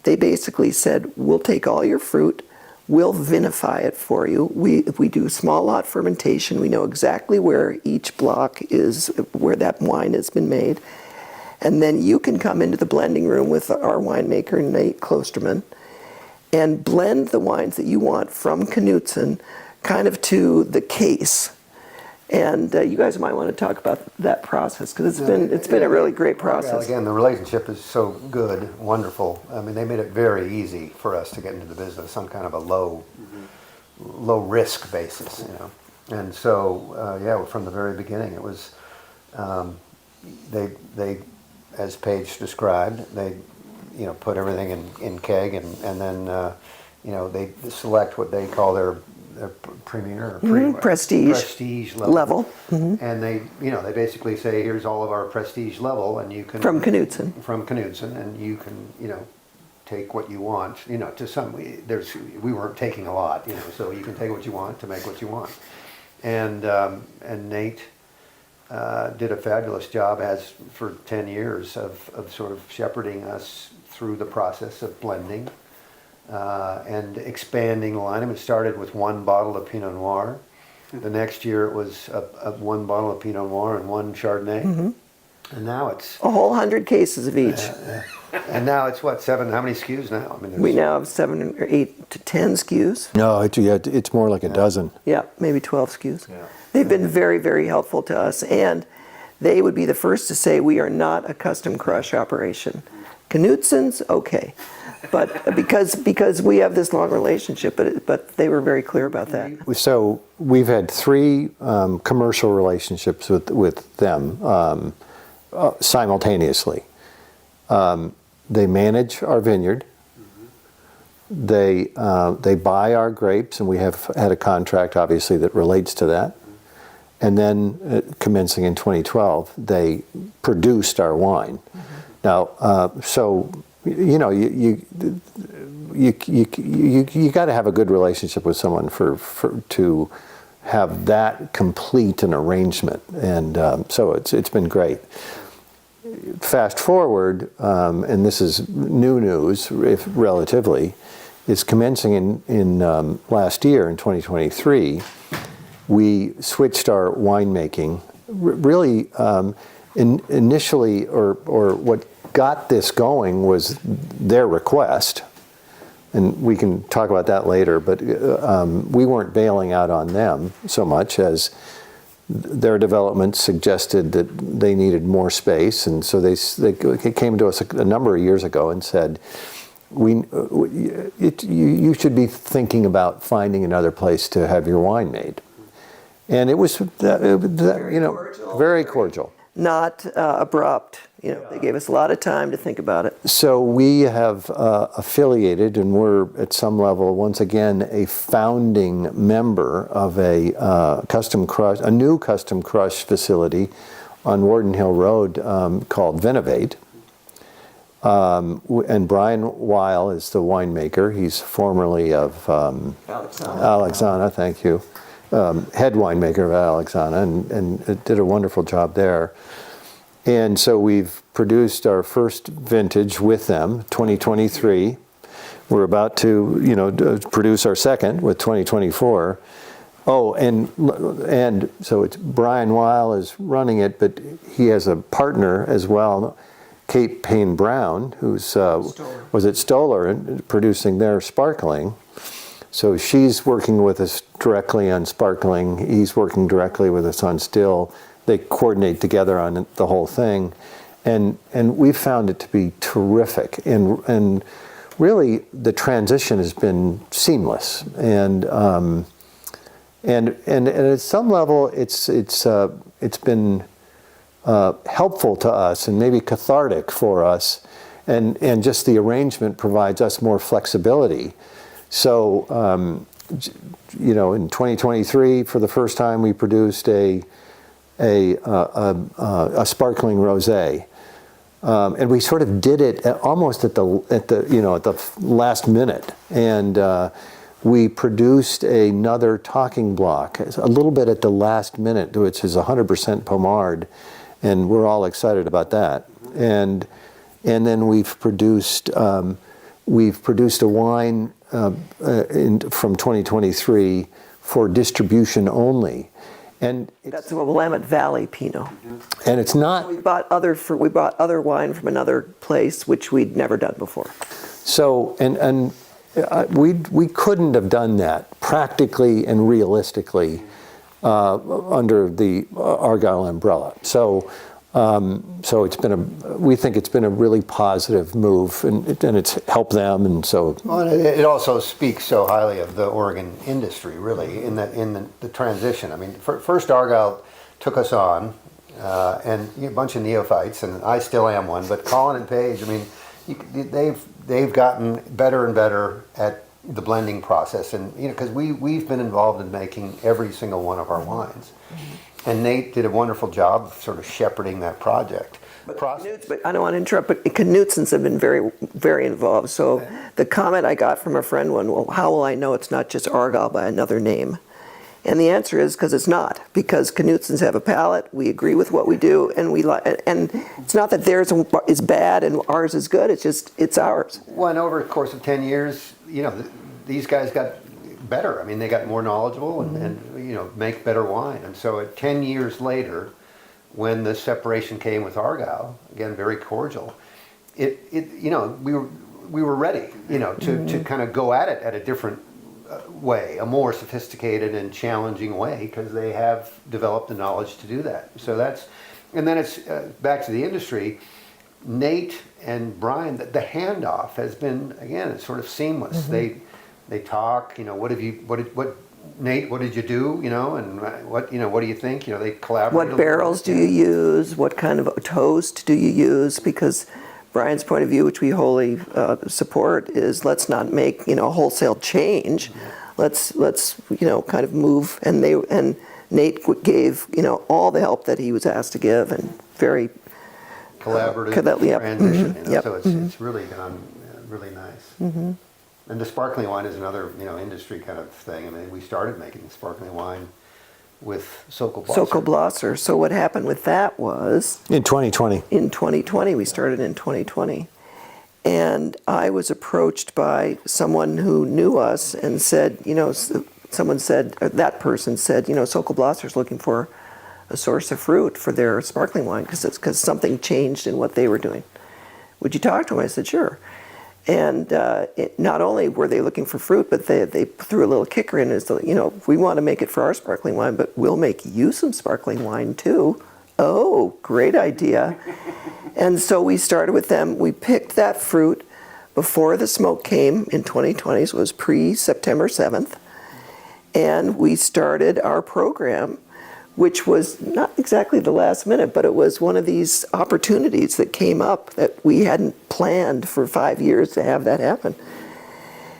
They basically said, we'll take all your fruit, we'll vinify it for you. We do small lot fermentation. We know exactly where each block is, where that wine has been made. And then you can come into the blending room with our winemaker, Nate Klosterman, and blend the wines that you want from Knudsen kind of to the case. And you guys might want to talk about that process, because it's been a really great Well, process. again, the relationship is so good, wonderful. I mean, they made it very easy for us to get into the business on kind of a low risk basis, you know. And so, yeah, from the very beginning, it was, they, as Paige described, they, you know, put everything in keg, and then, you know, they select what they call their premier or prestige level. And they, you know, they basically say, here's all of our prestige level, and you can From Knudsen. and you can, you know, take what you want, you know. To some, we weren't taking a lot, you know, so you can take what you want to make what you want. And Nate did a fabulous job, as for 10 years, of sort of shepherding us through the process of blending and expanding the line. It started with one bottle of Pinot Noir. The next year it was one bottle of Pinot Noir and one Chardonnay. And now it's A whole 100 cases of each. and now it's what, 7? How many SKUs now? I mean, We now have 7 or 8 to 10 SKUs. No, it's more like a dozen. Yeah, maybe 12 SKUs. They've been very, very helpful to us, and they would be the first to say we are not a custom crush operation. Knudsens, okay, but because we have this long relationship, but they were very clear about that. So we've had 3 commercial relationships with them simultaneously. They manage our vineyard. They buy our grapes, and we have had a contract, obviously, that relates to that. And then, commencing in 2012, they produced our wine. Now, so you know, you got to have a good relationship with someone to have that complete an arrangement, and so it's been great. Fast forward, and this is new news, if relatively, is commencing in last year, in 2023, we switched our winemaking. Really, initially, or what got this going was their request, and we can talk about that later, but we weren't bailing out on them so much as their development suggested that they needed more space, and so they came to us a number of years ago and said, you should be thinking about finding another place to have your wine made. And it was, very cordial. Not abrupt. You know, they gave us a lot of time to think about it. So we have affiliated, and we're at some level once again a founding member of a new custom crush facility on Warden Hill Road called Vinovate. And Brian Weil is the winemaker. He's formerly of Alexana, thank you. Head winemaker of Alexana, and did a wonderful job there. And so we've produced our first vintage with them, 2023. We're about to, produce our second with 2024. Oh, and so it's Brian Weil is running it, but he has a partner as well, Kate Payne Brown, who's was at Stoller and producing their sparkling. So she's working with us directly on sparkling. He's working directly with us on still. They coordinate together on the whole thing, and we've found it to be terrific. And really, the transition has been seamless. And at some level, it's been helpful to us and maybe cathartic for us. And just the arrangement provides us more flexibility. So, in 2023, for the first time, we produced a sparkling rosé, and we sort of did it almost at the last minute, and we produced another talking block a little bit at the last minute, which is 100% Pommard, and we're all excited about that. And then we've produced a wine from 2023 for distribution only. And That's a Willamette Valley Pinot. And it's not. We bought other wine from another place, which we'd never done before. So, we couldn't have done that practically and realistically under the Argyle umbrella. So it's been we think it's been a really positive move, and it's helped them, and so. Well, and it also speaks so highly of the Oregon industry, really, in the transition. I mean, first Argyle took us on, and a bunch of neophytes, and I still am one. But Colin and Paige, I mean, they've gotten better and better at the blending process, and because we've been involved in making every single one of our wines, and Nate did a wonderful job of sort of shepherding that project. But I don't want to interrupt, but Knudsens have been very, very involved. So the comment I got from a friend well, how will I know it's not just Argyle by another name? And the answer is because it's not. Because Knudsens have a palate, we agree with what we do, and and it's not that theirs is bad and ours is good. It's just it's ours. Well, and over the course of 10 years, these guys got better. I mean, they got more knowledgeable and make better wine. And so at 10 years later, when the separation came with Argyle, again, very cordial, we were ready, to kind of go at it at a different way, a more sophisticated and challenging way, because they have developed the knowledge to do that. So and then it's back to the industry. Nate and Brian, the handoff has been, again, it's sort of seamless. They talk, Nate, what did you do, and what do you think? They collaborate. What barrels do you use? What kind of toast do you use? Because Brian's point of view, which we wholly support, is let's not make a wholesale change. Let's kind of move. And Nate gave all the help that he was asked to give, and very collaborative transition. So it's really gone really nice. And the sparkling wine is another industry kind of thing. I mean, we started making sparkling wine with Sokol Blosser. So what happened with that was In 2020. In 2020, we started in 2020. And I was approached by someone who knew us and said, that person said, Sokol Blosser's looking for a source of fruit for their sparkling wine because something changed in what they were doing. Would you talk to him? I said, sure. And not only were they looking for fruit, but they threw a little kicker in as we want to make it for our sparkling wine, but we'll make you some sparkling wine too. Oh, great idea. And so we started with them. We picked that fruit before the smoke came in 2020, so it was pre-September 7th. And we started our program, which was not exactly the last minute, but it was one of these opportunities that came up that we hadn't planned for 5 years to have that happen.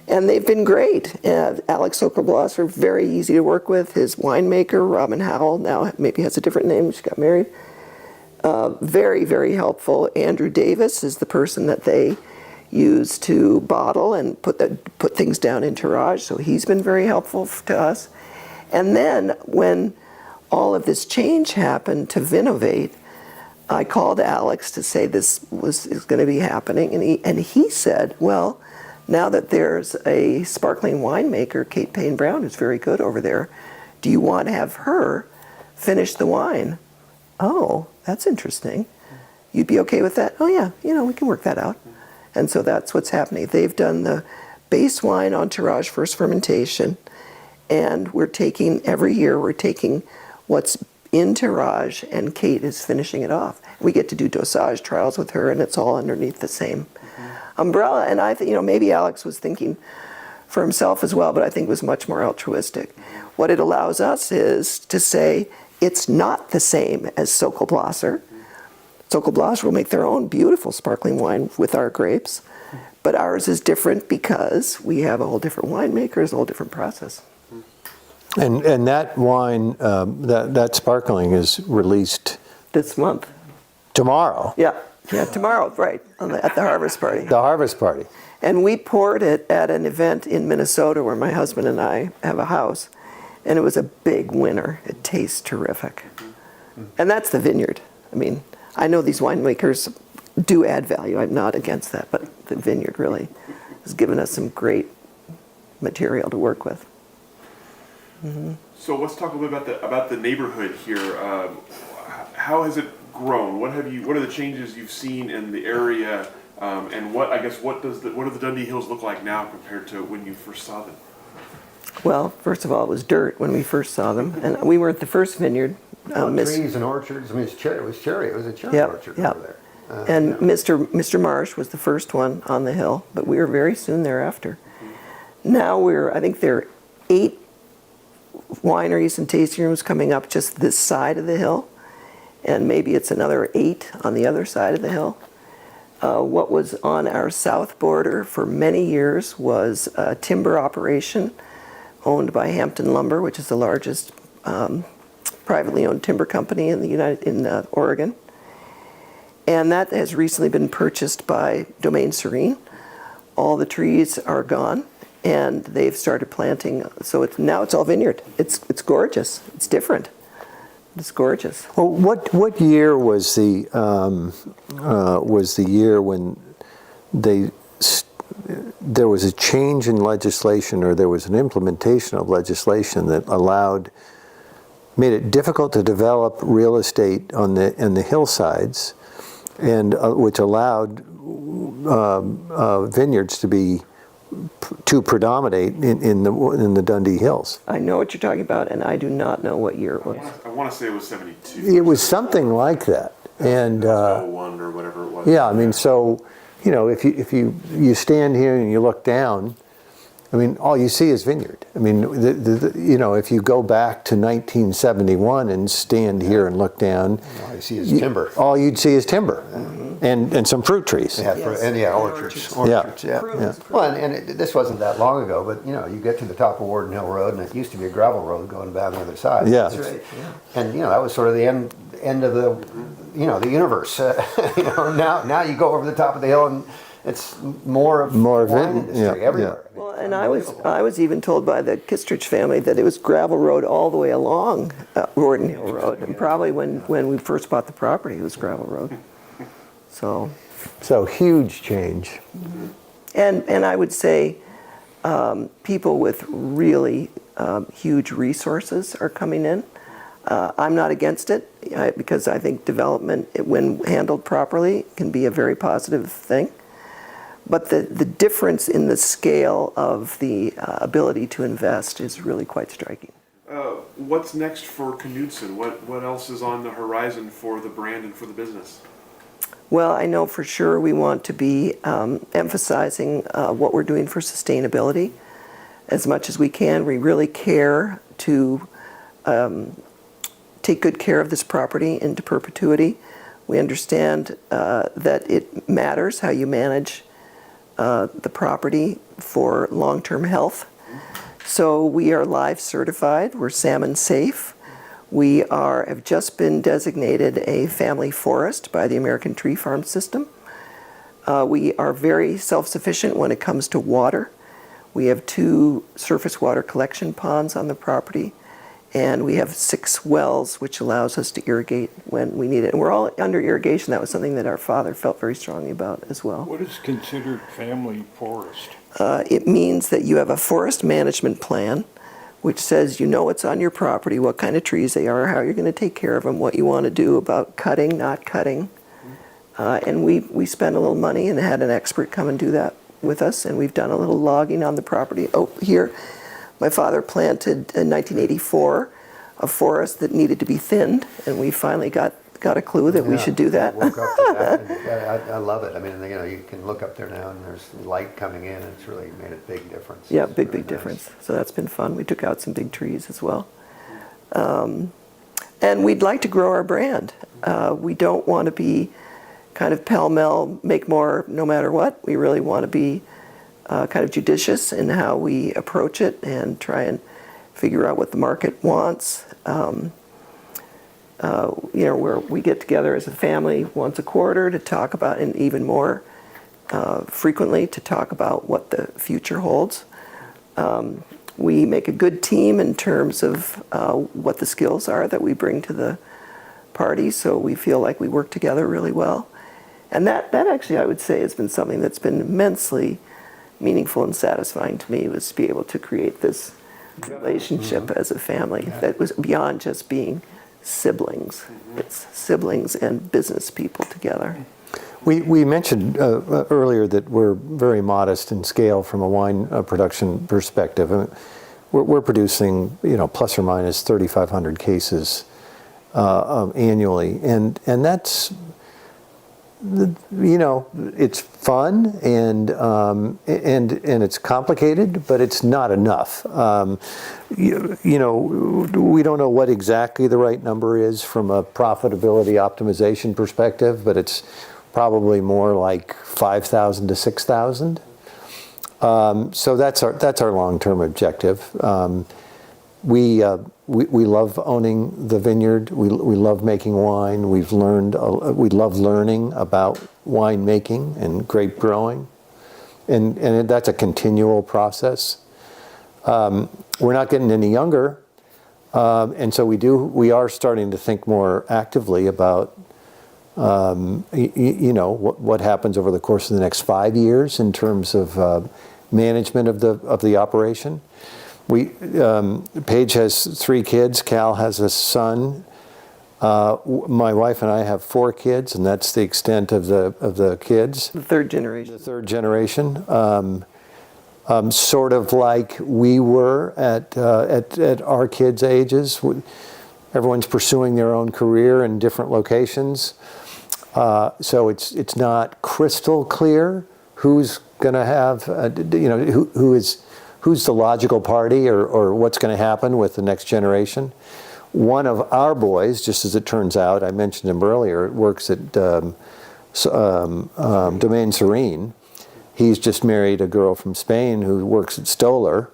And they've been great. Alex Sokol Blosser, very easy to work with. His winemaker, Robin Howell, now maybe has a different name, she got married. Very, very helpful. Andrew Davis is the person that they use to bottle and put things down in tirage, so he's been very helpful to us. And then when all of this change happened to Vinovate, I called Alex to say this is going to be happening, and he said, well, now that there's a sparkling winemaker, Kate Payne Brown, who's very good over there, do you want to have her finish the wine? Oh, that's interesting. You'd be okay with that? Oh yeah, we can work that out. And so that's what's happening. They've done the base wine on tirage first fermentation, and every year we're taking what's in tirage, and Kate is finishing it off. We get to do dosage trials with her, and it's all underneath the same umbrella. And I think, maybe Alex was thinking for himself as well, but I think it was much more altruistic. What it allows us is to say it's not the same as Sokol Blosser. Sokol Blosser will make their own beautiful sparkling wine with our grapes, but ours is different because we have a whole different winemakers, a whole different process. And that wine, that sparkling is released This month. tomorrow. Yeah, tomorrow, right, at the harvest party. The harvest party. And we poured it at an event in Minnesota where my husband and I have a house, and it was a big winner. It tastes terrific. And that's the vineyard. I mean, I know these winemakers do add value. I'm not against that, but the vineyard really has given us some great material to work with. So let's talk a little bit about the neighborhood here. How has it grown? What are the changes you've seen in the area, and what do the Dundee Hills look like now compared to when you first saw them? Well, first of all, it was dirt when we first saw them, and we weren't the first vineyard. Trees and orchards. I mean, it was a cherry orchard over there. And Mr. Marsh was the first one on the hill, but we were very soon thereafter. Now I think there are 8 wineries and tasting rooms coming up just this side of the hill, and maybe it's another 8 on the other side of the hill. What was on our south border for many years was a timber operation owned by Hampton Lumber, which is the largest privately owned timber company in Oregon. And that has recently been purchased by Domaine Serene. All the trees are gone, and they've started planting. So now it's all vineyard. It's gorgeous. It's different. It's gorgeous. Well, what year was the year when there was a change in legislation, or there was an implementation of legislation that made it difficult to develop real estate in the hillsides, and which allowed vineyards to predominate in the Dundee Hills? I know what you're talking about, and I do not know what year it was. I want to say it was 72. It was something like that, and 01 or whatever it was. yeah, I mean, so if you stand here and you look down, I mean, all you see is vineyard. I mean, if you go back to 1971 and stand here and look down, All you see is timber. all you'd see is timber and some fruit trees. Orchards. Yeah. Well, and this wasn't that long ago, but you get to the top of Warden Hill Road, and it used to be a gravel road going down the other side. Yeah. That's right, yeah. And that was sort of the end of the the universe. Now you go over the top of the hill, and it's more of wine industry everywhere. Yeah. Well, and I was even told by the Kistrich family that it was gravel road all the way along Warden Hill Road, and probably when we first bought the property, it was gravel road. So huge change. And I would say people with really huge resources are coming in. I'm not against it because I think development, when handled properly, can be a very positive thing. But the difference in the scale of the ability to invest is really quite striking. What's next for Knudsen? What else is on the horizon for the brand and for the business? Well, I know for sure we want to be emphasizing what we're doing for sustainability as much as we can. We really care to take good care of this property into perpetuity. We understand that it matters how you manage the property for long-term health. So we are live certified. We're salmon safe. We have just been designated a family forest by the American Tree Farm System. We are very self-sufficient when it comes to water. We have 2 surface water collection ponds on the property, and we have 6 wells, which allows us to irrigate when we need it. And we're all under irrigation. That was something that our father felt very strongly about as well. What is considered family forest? It means that you have a forest management plan, which says what's on your property, what kind of trees they are, how you're going to take care of them, what you want to do about cutting, not cutting. And we spent a little money and had an expert come and do that with us, and we've done a little logging on the property. Oh, here, my father planted in 1984 a forest that needed to be thinned, and we finally got a clue that we should do that. I woke up to that, and I love it. I mean, you can look up there now, and there's light coming in, and it's really made a big difference. Yeah, It's big really difference. So that's been fun. We took out some big trees as well. And we'd like to grow our brand. We don't want to be kind of pell-mell, make more no matter what. We really want to be kind of judicious in how we approach it and try and figure out what the market wants. Where we get together as a family once a quarter to talk about, and even more frequently, to talk about what the future holds. We make a good team in terms of what the skills are that we bring to the party, so we feel like we work together really well. And that actually, I would say, has been something that's been immensely meaningful and satisfying to me, was to be able to create this relationship as a family that was beyond just being siblings. It's siblings and business people together. We mentioned earlier that we're very modest in scale from a wine production perspective. I mean, we're producing, plus or minus 3,500 cases annually, and that's, it's fun and it's complicated, but it's not enough. We don't know what exactly the right number is from a profitability optimization perspective, but it's probably more like 5,000 to 6,000. So that's our long-term objective. We love owning the vineyard. We love making wine. We love learning about wine making and grape growing, and that's a continual process. We're not getting any younger, and so we are starting to think more actively about what happens over the course of the next 5 years in terms of management of the operation. Paige has 3 kids. Cal has a son. My wife and I have 4 kids, and that's the extent of the kids. The third generation. The third generation. Sort of like we were at our kids' ages. Everyone's pursuing their own career in different locations. So it's not crystal clear who's going to have, who's the logical party or what's going to happen with the next generation. One of our boys, just as it turns out, I mentioned him earlier, works at Domaine Serene. He's just married a girl from Spain who works at Stoller.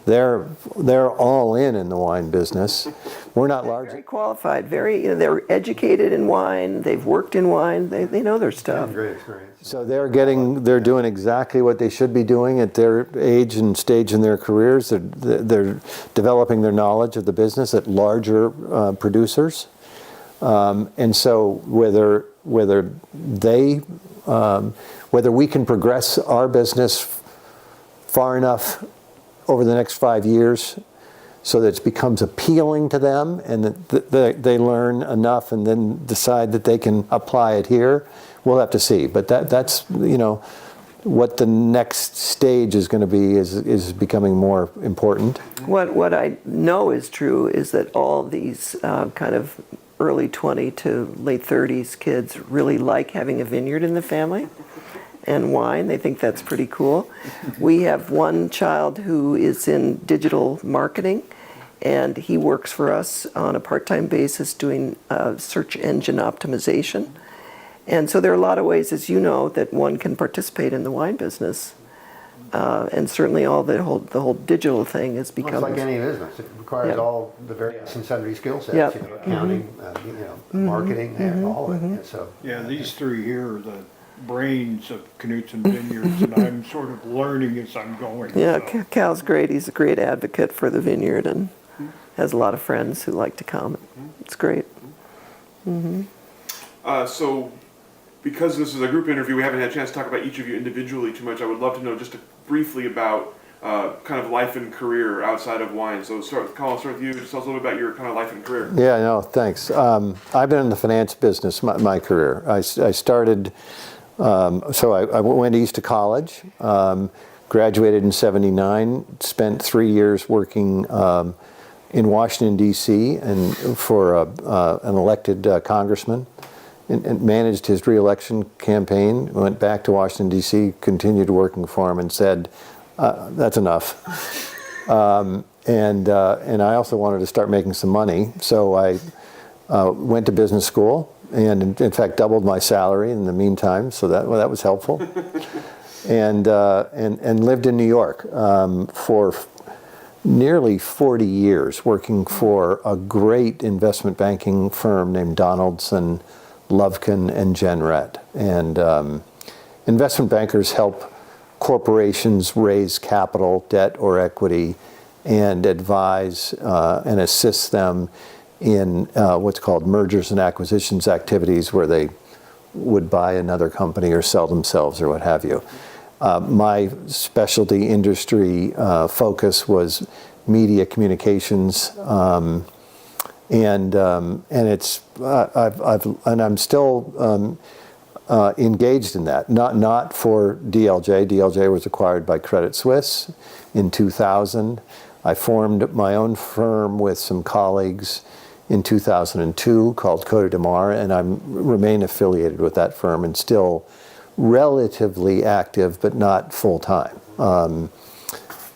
They're all in the wine business. We're not large. Very qualified, they're educated in wine, they've worked in wine, they know their stuff. Great experience. So they're doing exactly what they should be doing at their age and stage in their careers. They're developing their knowledge of the business at larger producers. And so whether we can progress our business far enough over the next 5 years so that it becomes appealing to them and that they learn enough and then decide that they can apply it here, we'll have to see. But that's what the next stage is going to be is becoming more important. What I know is true is that all these kind of early 20 to late 30s kids really like having a vineyard in the family and wine. They think that's pretty cool. We have one child who is in digital marketing, and he works for us on a part-time basis doing search engine optimization. And so there are a lot of ways, as you know, that one can participate in the wine business. And certainly the whole digital thing has become... Well, it's like any business. It requires all the various and sundry skill sets, accounting, marketing, and all of it. So, Yeah, these 3 here are the brains of Knudsen Vineyards, and I'm sort of learning as I'm going. Yeah, so. Cal's great. He's a great advocate for the vineyard and has a lot of friends who like to come. It's great. So, because this is a group interview, we haven't had a chance to talk about each of you individually too much. I would love to know just briefly about kind of life and career outside of wine. So, Colin, start with you. Just tell us a little bit about your kind of life and career. Yeah, no, thanks. I've been in the finance business my career. I started, I went east to college, graduated in '79, spent 3 years working in Washington, D.C. and for an elected congressman. And managed his re-election campaign, went back to Washington, D.C., continued working for him, and said, that's enough. And I also wanted to start making some money, so I went to business school, and in fact doubled my salary in the meantime, so that was helpful. And lived in New York for nearly 40 years, working for a great investment banking firm named Donaldson, Lovekin, and Jenrette. And investment bankers help corporations raise capital, debt or equity, and advise and assist them in what's called mergers and acquisitions activities, where they would buy another company or sell themselves or what have you. My specialty industry focus was media communications, and I'm still engaged in that. Not for DLJ. DLJ was acquired by Credit Suisse in 2000. I formed my own firm with some colleagues in 2002 called Cote d'Ivoire, and I remain affiliated with that firm and still relatively active, but not full time.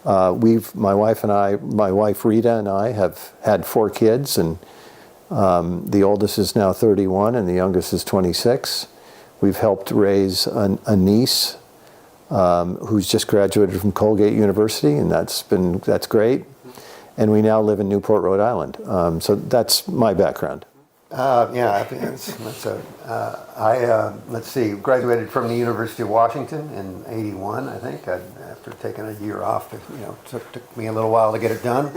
My wife Rita and I have had 4 kids, and the oldest is now 31 and the youngest is 26. We've helped raise a niece who's just graduated from Colgate University, and that's great. And we now live in Newport, Rhode Island. So that's my background. Yeah, I think let's see, graduated from the University of Washington in '81, I think, after taking a year off. Took me a little while to get it done.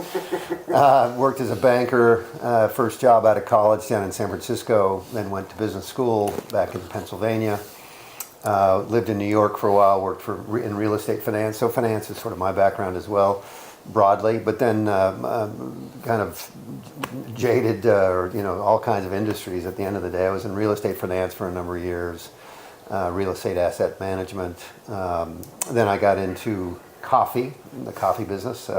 Worked as a banker, first job out of college down in San Francisco, then went to business school back in Pennsylvania. Lived in New York for a while, worked in real estate finance, so finance is sort of my background as well, broadly, but then kind of jaded, all kinds of industries. At the end of the day, I was in real estate finance for a number of years, real estate asset management. Then I got into the coffee business.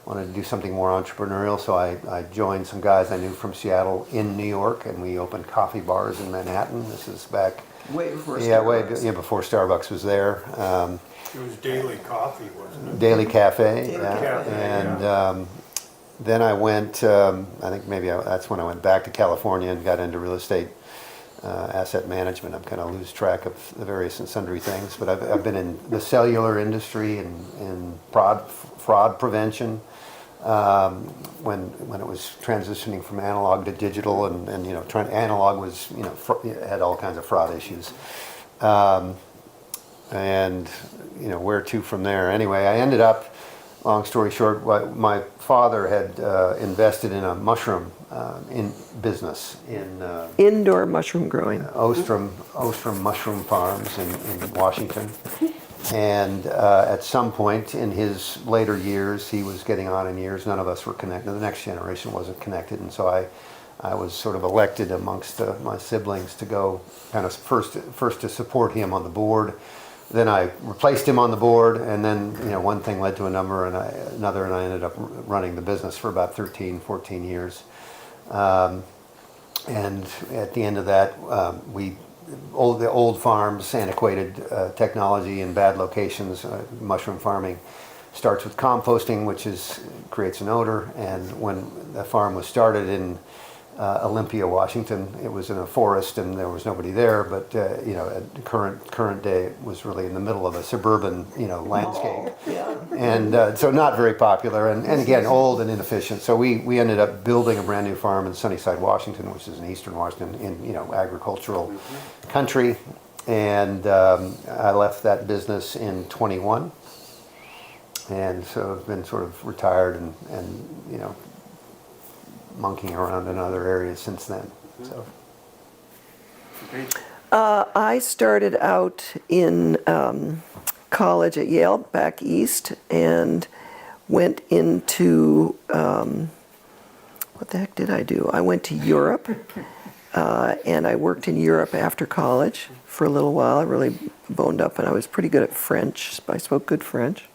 Wanted to do something more entrepreneurial, so I joined some guys I knew from Seattle in New York, and we opened coffee bars in Manhattan. This is back Way before Starbucks. Before Starbucks was there. It was Daily Coffee, wasn't it? Daily Cafe, Daily yeah. Cafe, And then I went, I think that's when I went back to California and got into real estate asset management. I'm kind of lose track of the various and sundry things, but I've been in the cellular industry and in fraud prevention when it was transitioning from analog to digital, and analog was had all kinds of fraud issues. And where to from there? Anyway, I ended up, long story short, my father had invested in a mushroom business in Indoor mushroom growing. Ostrom Mushroom Farms in Washington. And at some point in his later years, he was getting on in years. None of us were connected. The next generation wasn't connected, and so I was sort of elected amongst my siblings to go kind of first to support him on the board. Then I replaced him on the board, and then one thing led to another, and I ended up running the business for about 13, 14 years. And at the end of that, the old farms, antiquated technology in bad locations, mushroom farming starts with composting, which creates an odor. And when the farm was started in Olympia, Washington, it was in a forest and there was nobody there. But at current day, it was really in the middle of a suburban landscape, and so not very popular. And again, old and inefficient. So we ended up building a brand new farm in Sunnyside, Washington, which is in eastern Washington, in agricultural country. And I left that business in 21, and so I've been sort of retired and monkeying around in other areas since then. So I started out in college at Yale, back east, and went into, what the heck did I do? I went to Europe, and I worked in Europe after college for a little while. I really boned up, and I was pretty good at French. I spoke good French.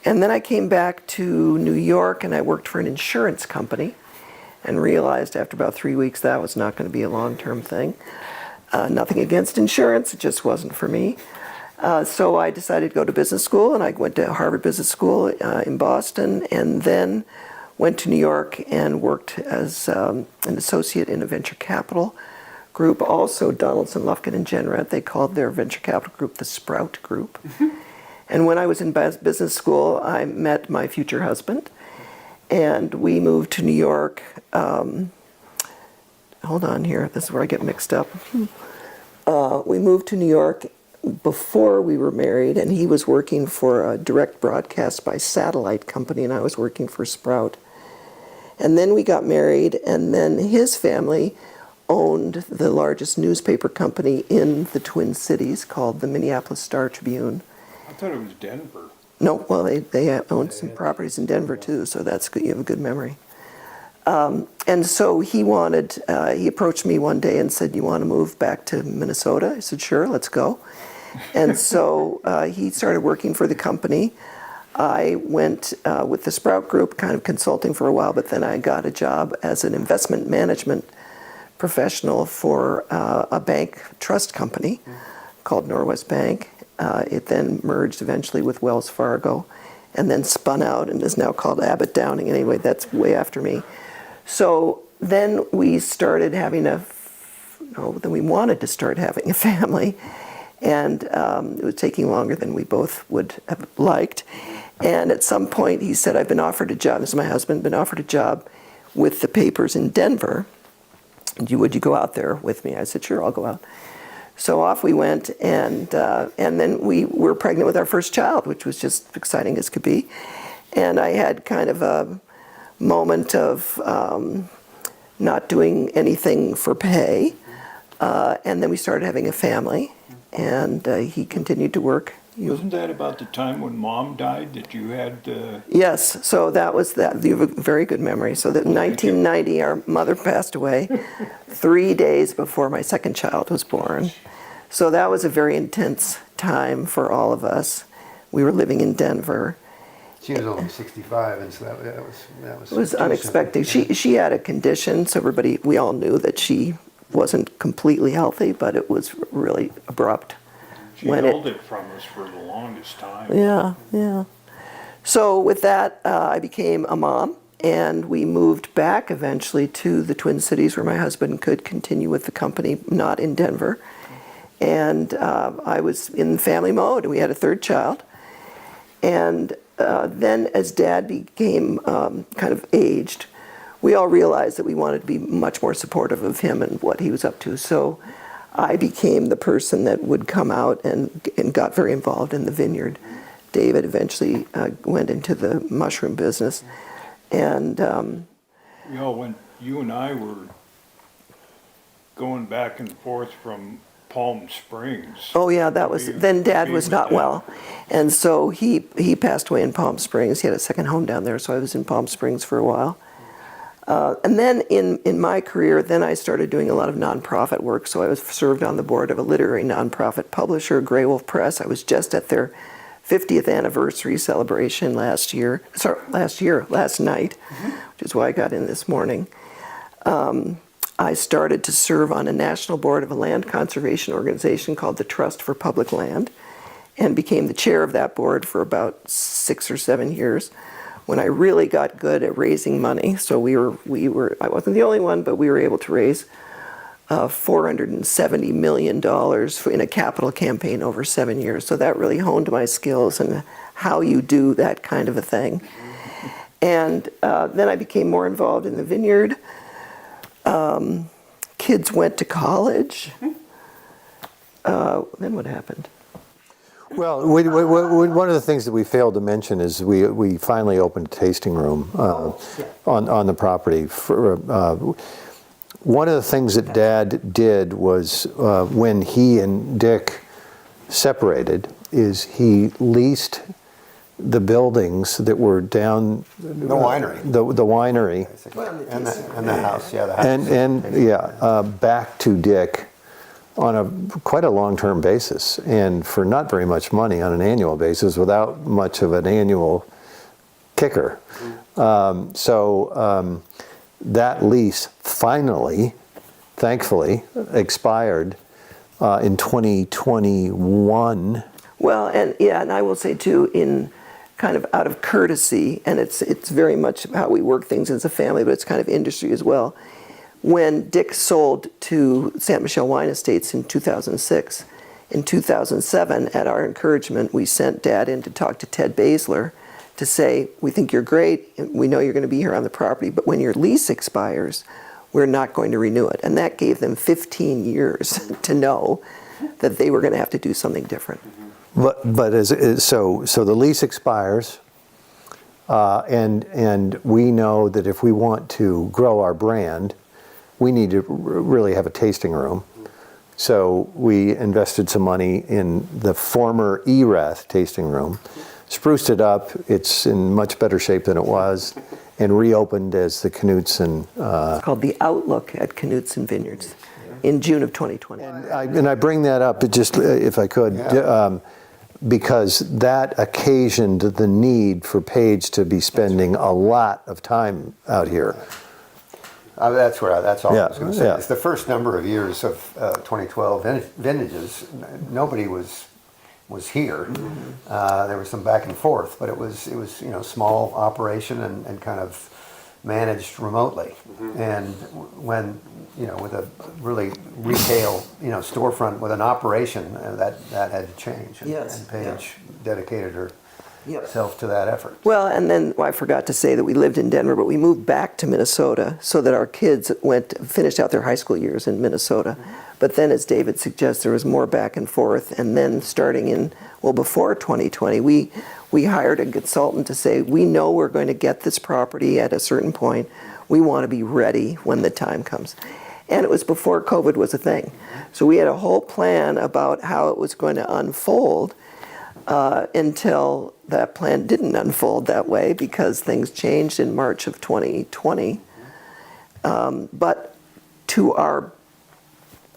And then I came back to New York, and I worked for an insurance company, and realized after about 3 weeks that was not going to be a long-term thing. Nothing against insurance, it just wasn't for me. So I decided to go to business school, and I went to Harvard Business School in Boston, and then went to New York and worked as an associate in a venture capital group, also Donaldson, Lufkin, and Jenrette. They called their venture capital group the Sprout Group. And when I was in business school, I met my future husband, and we moved to New York. Hold on here, this is where I get mixed up. We moved to New York before we were married, and he was working for a direct broadcast by satellite company, and I was working for Sprout. And then we got married, and then his family owned the largest newspaper company in the Twin Cities called the Minneapolis Star-Tribune. I thought it was Denver. No, well, they owned some properties in Denver too, so that's good. You have a good memory. And so he approached me one day and said, "You want to move back to Minnesota?" I said, "Sure, let's go." And so he started working for the company. I went with the Sprout Group, kind of consulting for a while, but then I got a job as an investment management professional for a bank trust company called Norwest Bank. It then merged eventually with Wells Fargo and then spun out and is now called Abbott Downing. Anyway, that's way after me. So then we started having then we wanted to start having a family. And it was taking longer than we both would have liked. And at some point he said, "I've been offered a job," this is my husband, "been offered a job with the papers in Denver. Would you go out there with me?" I said, "Sure, I'll go out." So off we went, and then we were pregnant with our first child, which was just exciting as could be. And I had kind of a moment of not doing anything for pay. And then we started having a family, and he continued to work. Wasn't that about the time when Mom died that you had? Yes, so that was that. You have a very good memory. So that in 1990, our mother passed away 3 days before my second child was born. So that was a very intense time for all of us. We were living in Denver. She was only 65, and so that was. It was unexpected. She had a condition, so we all knew that she wasn't completely healthy, but it was really abrupt. She held it from us for the longest time. Yeah. So with that, I became a mom, and we moved back eventually to the Twin Cities where my husband could continue with the company, not in Denver. And I was in family mode, and we had a third child. And then as Dad became kind of aged, we all realized that we wanted to be much more supportive of him and what he was up to. So I became the person that would come out and got very involved in the vineyard. David eventually went into the mushroom business. And When you and I were going back and forth from Palm Springs. oh yeah, then Dad was not well. And so he passed away in Palm Springs. He had a second home down there, so I was in Palm Springs for a while. And then in my career, then I started doing a lot of nonprofit work. So I was served on the board of a literary nonprofit publisher, Grey Wolf Press. I was just at their 50th anniversary celebration last night, which is why I got in this morning. I started to serve on a national board of a land conservation organization called the Trust for Public Land, and became the chair of that board for about 6 or 7 years, when I really got good at raising money. So I wasn't the only one, but we were able to raise $470 million in a capital campaign over 7 years. So that really honed my skills and how you do that kind of a thing. And then I became more involved in the vineyard. Kids went to college. Then what happened? Well, one of the things that we failed to mention is we finally opened a tasting room on the property. One of the things that Dad did was when he and Dick separated is he leased the buildings that were down The winery. the winery, And the house, yeah. The house. back to Dick on quite a long-term basis, and for not very much money on an annual basis, without much of an annual kicker. That lease finally, thankfully, expired in 2021. Well, and I will say too, in kind of out of courtesy, and it's very much how we work things as a family, but it's kind of industry as well. When Dick sold to Saint Michel Wine Estates in 2006, in 2007, at our encouragement, we sent Dad in to talk to Ted Basler to say, "We think you're great, we know you're going to be here on the property, but when your lease expires, we're not going to renew it." And that gave them 15 years to know that they were going to have to do something different. But so the lease expires, and we know that if we want to grow our brand, we need to really have a tasting room. So we invested some money in the former ERATH tasting room, spruced it up. It's in much better shape than it was, and reopened as the Knudsen. It's called The Outlook at Knudsen Vineyards in June of 2020. And I bring that up, just if I could, Yeah. because that occasioned the need for Paige to be spending a lot of time out here. That's all Yeah, I was going to say. yeah. It's the first number of years of 2012 vintages. Nobody was here. There was some back and forth, but it was small operation and kind of managed remotely. And when with a really retail storefront with an operation, that had to change. Yes, And Paige dedicated Yep. herself to that effort. Well, and then I forgot to say that we lived in Denver, but we moved back to Minnesota so that our kids finished out their high school years in Minnesota. But then, as David suggests, there was more back and forth. And then starting before 2020, we hired a consultant to say, we know we're going to get this property at a certain point. We want to be ready when the time comes. And it was before COVID was a thing. So we had a whole plan about how it was going to unfold until that plan didn't unfold that way because things changed in March of 2020. But to our,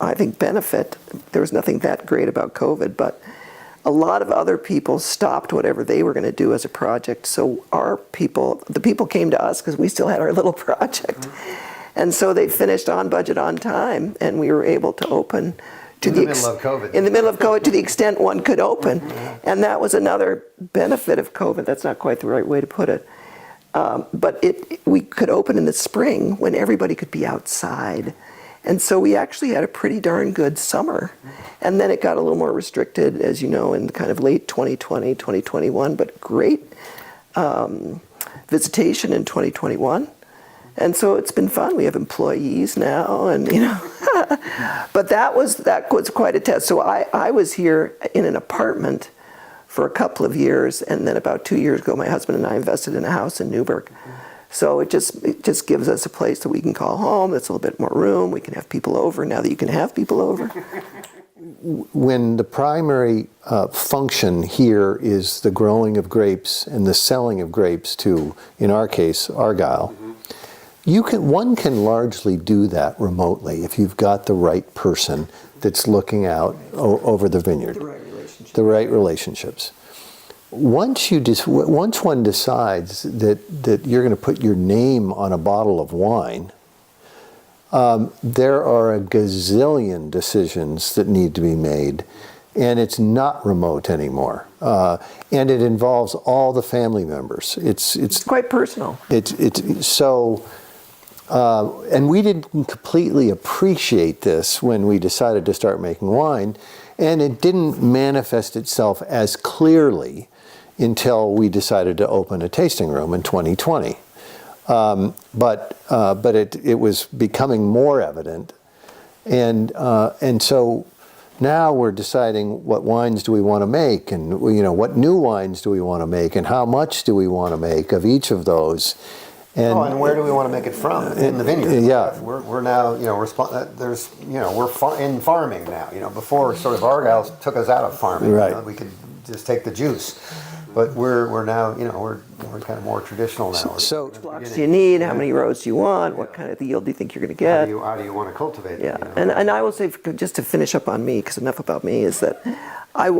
I think, benefit, there was nothing that great about COVID, but a lot of other people stopped whatever they were going to do as a project. So the people came to us because we still had our little project. And so they finished on budget, on time, and we were able to open In the middle of COVID. In the middle of COVID, to the extent one could open. And that was another benefit of COVID. That's not quite the right way to put it. But we could open in the spring when everybody could be outside. And so we actually had a pretty darn good summer. And then it got a little more restricted, as you know, in kind of late 2020, 2021, but great visitation in 2021. And so it's been fun. We have employees now, and but that was quite a test. So I was here in an apartment for a couple of years, and then about 2 years ago, my husband and I invested in a house in Newburgh. So it just gives us a place that we can call home. It's a little bit more room. We can have people over now that you can have people over. When the primary function here is the growing of grapes and the selling of grapes to, in our case, Argyle, one can largely do that remotely if you've got the right person that's looking out over the vineyard. The right relationships. Once one decides that you're going to put your name on a bottle of wine, there are a gazillion decisions that need to be made, and it's not remote anymore. And it involves all the family members. It's quite personal. It's so. And we didn't completely appreciate this when we decided to start making wine, and it didn't manifest itself as clearly until we decided to open a tasting room in 2020. But it was becoming more evident, and so now we're deciding what wines do we want to make, and what new wines do we want to make, and how much do we want to make of each of those. And where do we want to make it from? In the vineyard. Yeah. We're now, we're in farming now. Before sort of Argyle took us out of farming. Right. We could just take the juice. But we're now, we're kind of more traditional now. So Blocks do you need? How many rows do you want? What kind of yield do you think you're going to get? How do you want to cultivate it? Yeah, and I will say, just to finish up on me, because enough about me, is that I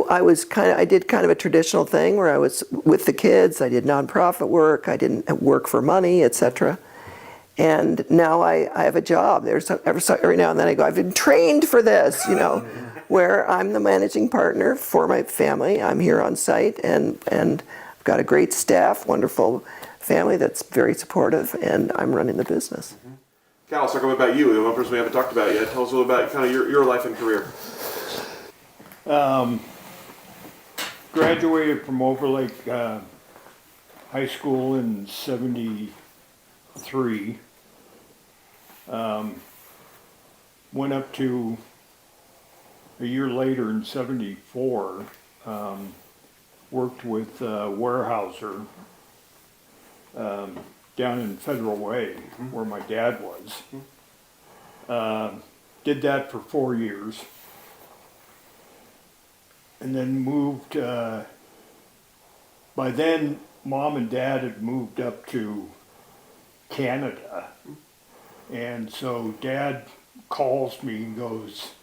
did kind of a traditional thing where I was with the kids. I did nonprofit work. I didn't work for money, etc. And now I have a job. Every now and then I go, I've been trained for this, where I'm the managing partner for my family. I'm here on site, and I've got a great staff, wonderful family that's very supportive, and I'm running the business. Cal, let's talk a little about you, the one person we haven't talked about yet. Tell us a little about kind of your life and career. Graduated from Overlake High School in '73. Went up to a year later in '74. Worked with Weyerhaeuser down in Federal Way, where my dad was. Did that for 4 years. And then moved, by then Mom and Dad had moved up to Canada. And so Dad calls me and goes,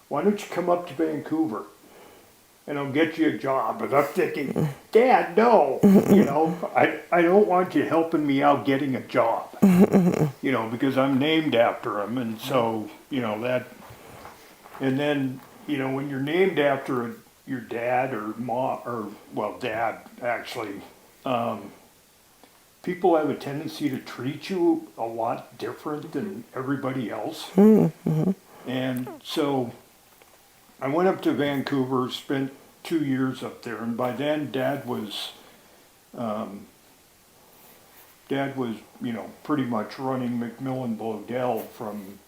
"Why don't you come up to Vancouver and I'll get you a job?" And I'm thinking, "Dad, no, I don't want you helping me out getting a job, because I'm named after him." And so, that, and then, when you're named after your dad or mom, or, well, dad, actually, people have a tendency to treat you a lot different than everybody else. And so I went up to Vancouver, spent 2 years up there, and by then Dad was, pretty much running McMillan Bloedel from,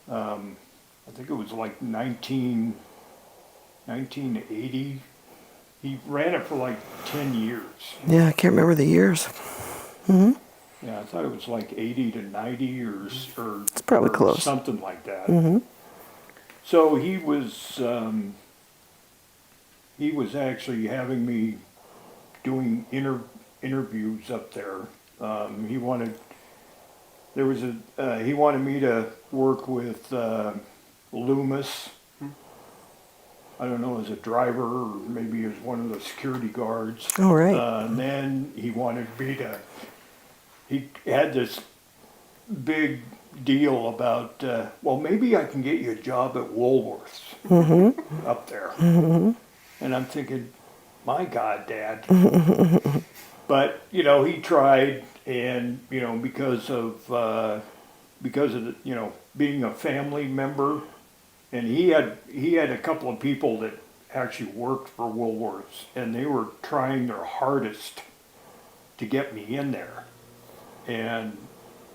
I think it was like 1980. He ran it for like 10 years. Yeah, I can't remember the years. Yeah, I thought it was like 80 to 90 or It's probably or close. something like that. So he was actually having me doing interviews up there. He wanted me to work with Loomis. I don't know, as a driver or maybe as one of the security guards. Oh, right. And then he wanted me to. He had this big deal about, well, maybe I can get you a job at Woolworths up there. And I'm thinking, my God, Dad. But, he tried, and, because of being a family member, and he had a couple of people that actually worked for Woolworths, and they were trying their hardest to get me in there. And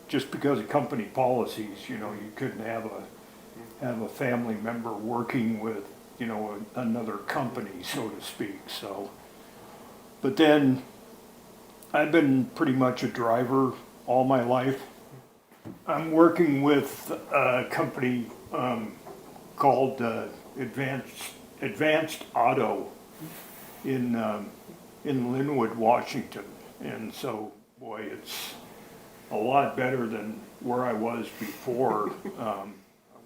just because of company policies, you couldn't have a family member working with, another company, so to speak. So, but then I've been pretty much a driver all my life. I'm working with a company called Advanced Auto in Linwood, Washington, and so, boy, it's a lot better than where I was before.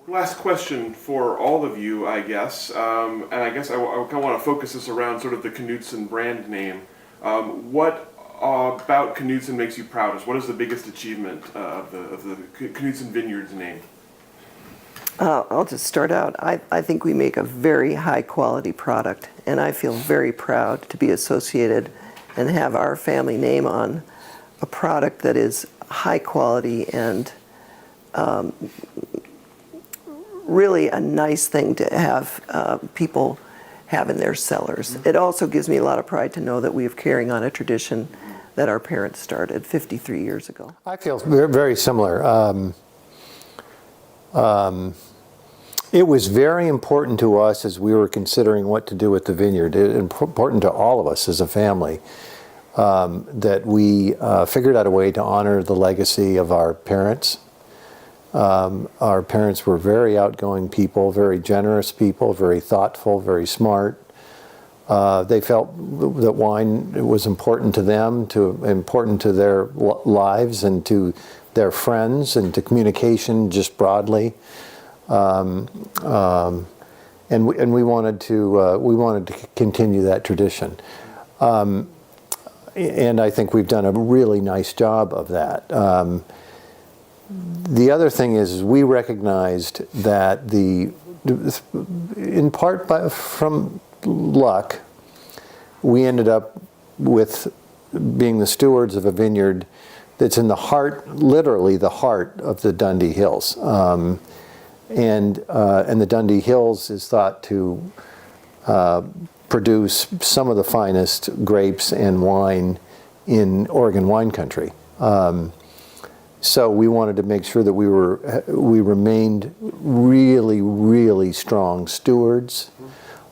Last question for all of you, I guess, and I guess I kind of want to focus this around sort of the Knudsen brand name. What about Knudsen makes you proudest? What is the biggest achievement of the Knudsen Vineyards name? I'll just start out. I think we make a very high quality product, and I feel very proud to be associated and have our family name on a product that is high quality and really a nice thing to have people have in their cellars. It also gives me a lot of pride to know that we are carrying on a tradition that our parents started 53 years ago. I feel very similar. It was very important to us as we were considering what to do with the vineyard, important to all of us as a family, that we figured out a way to honor the legacy of our parents. Our parents were very outgoing people, very generous people, very thoughtful, very smart. They felt that wine was important to them, important to their lives and to their friends and to communication just broadly. And we wanted to continue that tradition. And I think we've done a really nice job of that. The other thing is we recognized that in part from luck, we ended up with being the stewards of a vineyard that's in the heart, literally the heart of the Dundee Hills. And the Dundee Hills is thought to produce some of the finest grapes and wine in Oregon wine country. So we wanted to make sure that we remained really, really strong stewards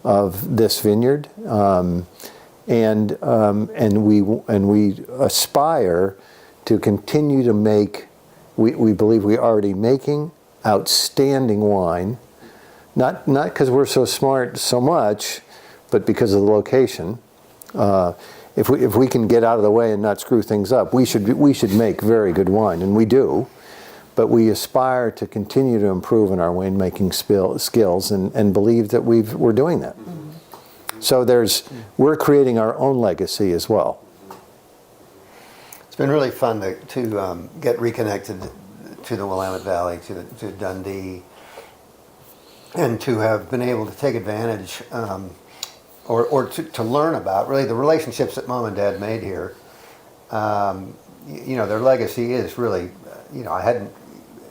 of this vineyard, and we aspire to continue to make. We believe we're already making outstanding wine, not because we're so smart so much, but because of the location. if we can get out of the way and not screw things up, we should make very good wine, and we do. But we aspire to continue to improve in our winemaking skills and believe that we're doing that. So we're creating our own legacy as well. It's been really fun to get reconnected to the Willamette Valley, to Dundee, and to have been able to take advantage or to learn about really the relationships that Mom and Dad made here. Their legacy is really,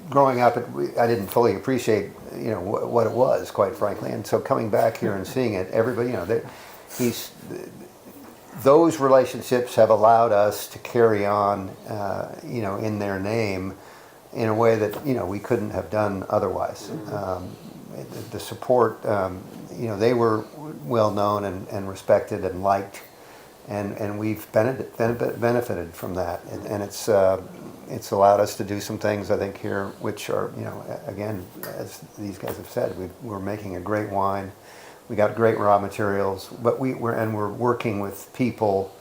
growing up, I didn't fully appreciate, what it was, quite frankly. And so coming back here and seeing it, everybody, those relationships have allowed us to carry on, in their name in a way that, we couldn't have done otherwise. The support, they were well known and respected and liked, and we've benefited from that. And it's allowed us to do some things, I think, here, which are, again, as these guys have said, we're making a great wine. We got great raw materials, but we're working with people,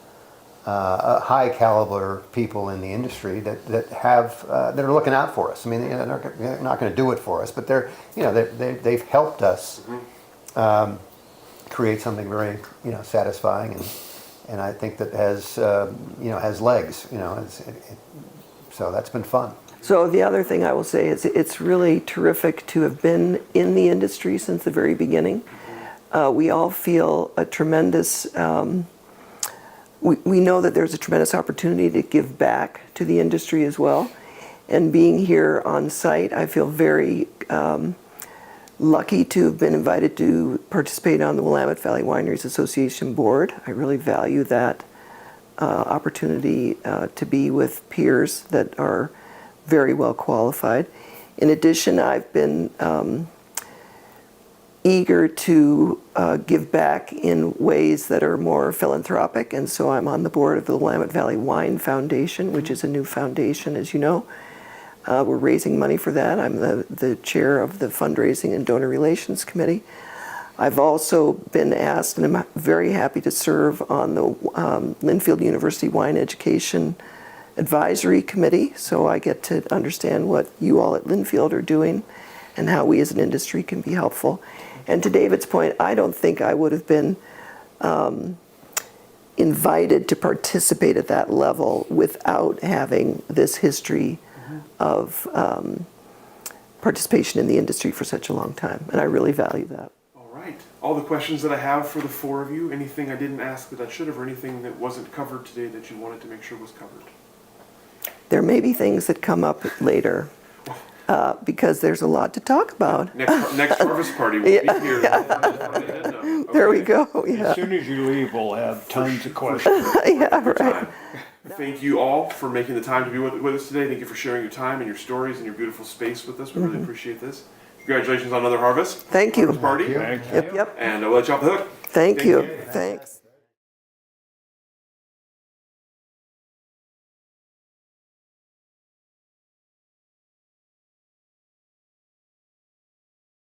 high caliber people in the industry that are looking out for us. I mean, they're not going to do it for us, but they've helped us create something very satisfying, and I think that has legs. So that's been fun. So the other thing I will say is it's really terrific to have been in the industry since the very beginning. We all feel a tremendous, we know that there's a tremendous opportunity to give back to the industry as well. And being here on site, I feel very lucky to have been invited to participate on the Willamette Valley Wineries Association board. I really value that opportunity to be with peers that are very well qualified. In addition, I've been eager to give back in ways that are more philanthropic, and so I'm on the board of the Willamette Valley Wine Foundation, which is a new foundation, as you know. We're raising money for that. I'm the chair of the Fundraising and Donor Relations Committee. I've also been asked, and I'm very happy to serve on the Linfield University Wine Education Advisory Committee, so I get to understand what you all at Linfield are doing and how we as an industry can be helpful. And to David's point, I don't think I would have been invited to participate at that level without having this history of participation in the industry for such a long time, and I really value that. All right. All the questions that I have for the four of you, anything I didn't ask that I should have, or anything that wasn't covered today that you wanted to make sure was covered? There may be things that come up later because there's a lot to talk about. Next harvest party, we'll be here. Okay. There we go, yeah. As soon as you leave, we'll have tons of questions. Yeah, right. Thank you all for making the time to be with us today. Thank you for sharing your time and your stories and your beautiful space with us. We really appreciate this. Congratulations on another harvest. Thank you. Harvest party. Thank you. Yep. And we'll let you off the hook. Thank you. Thanks.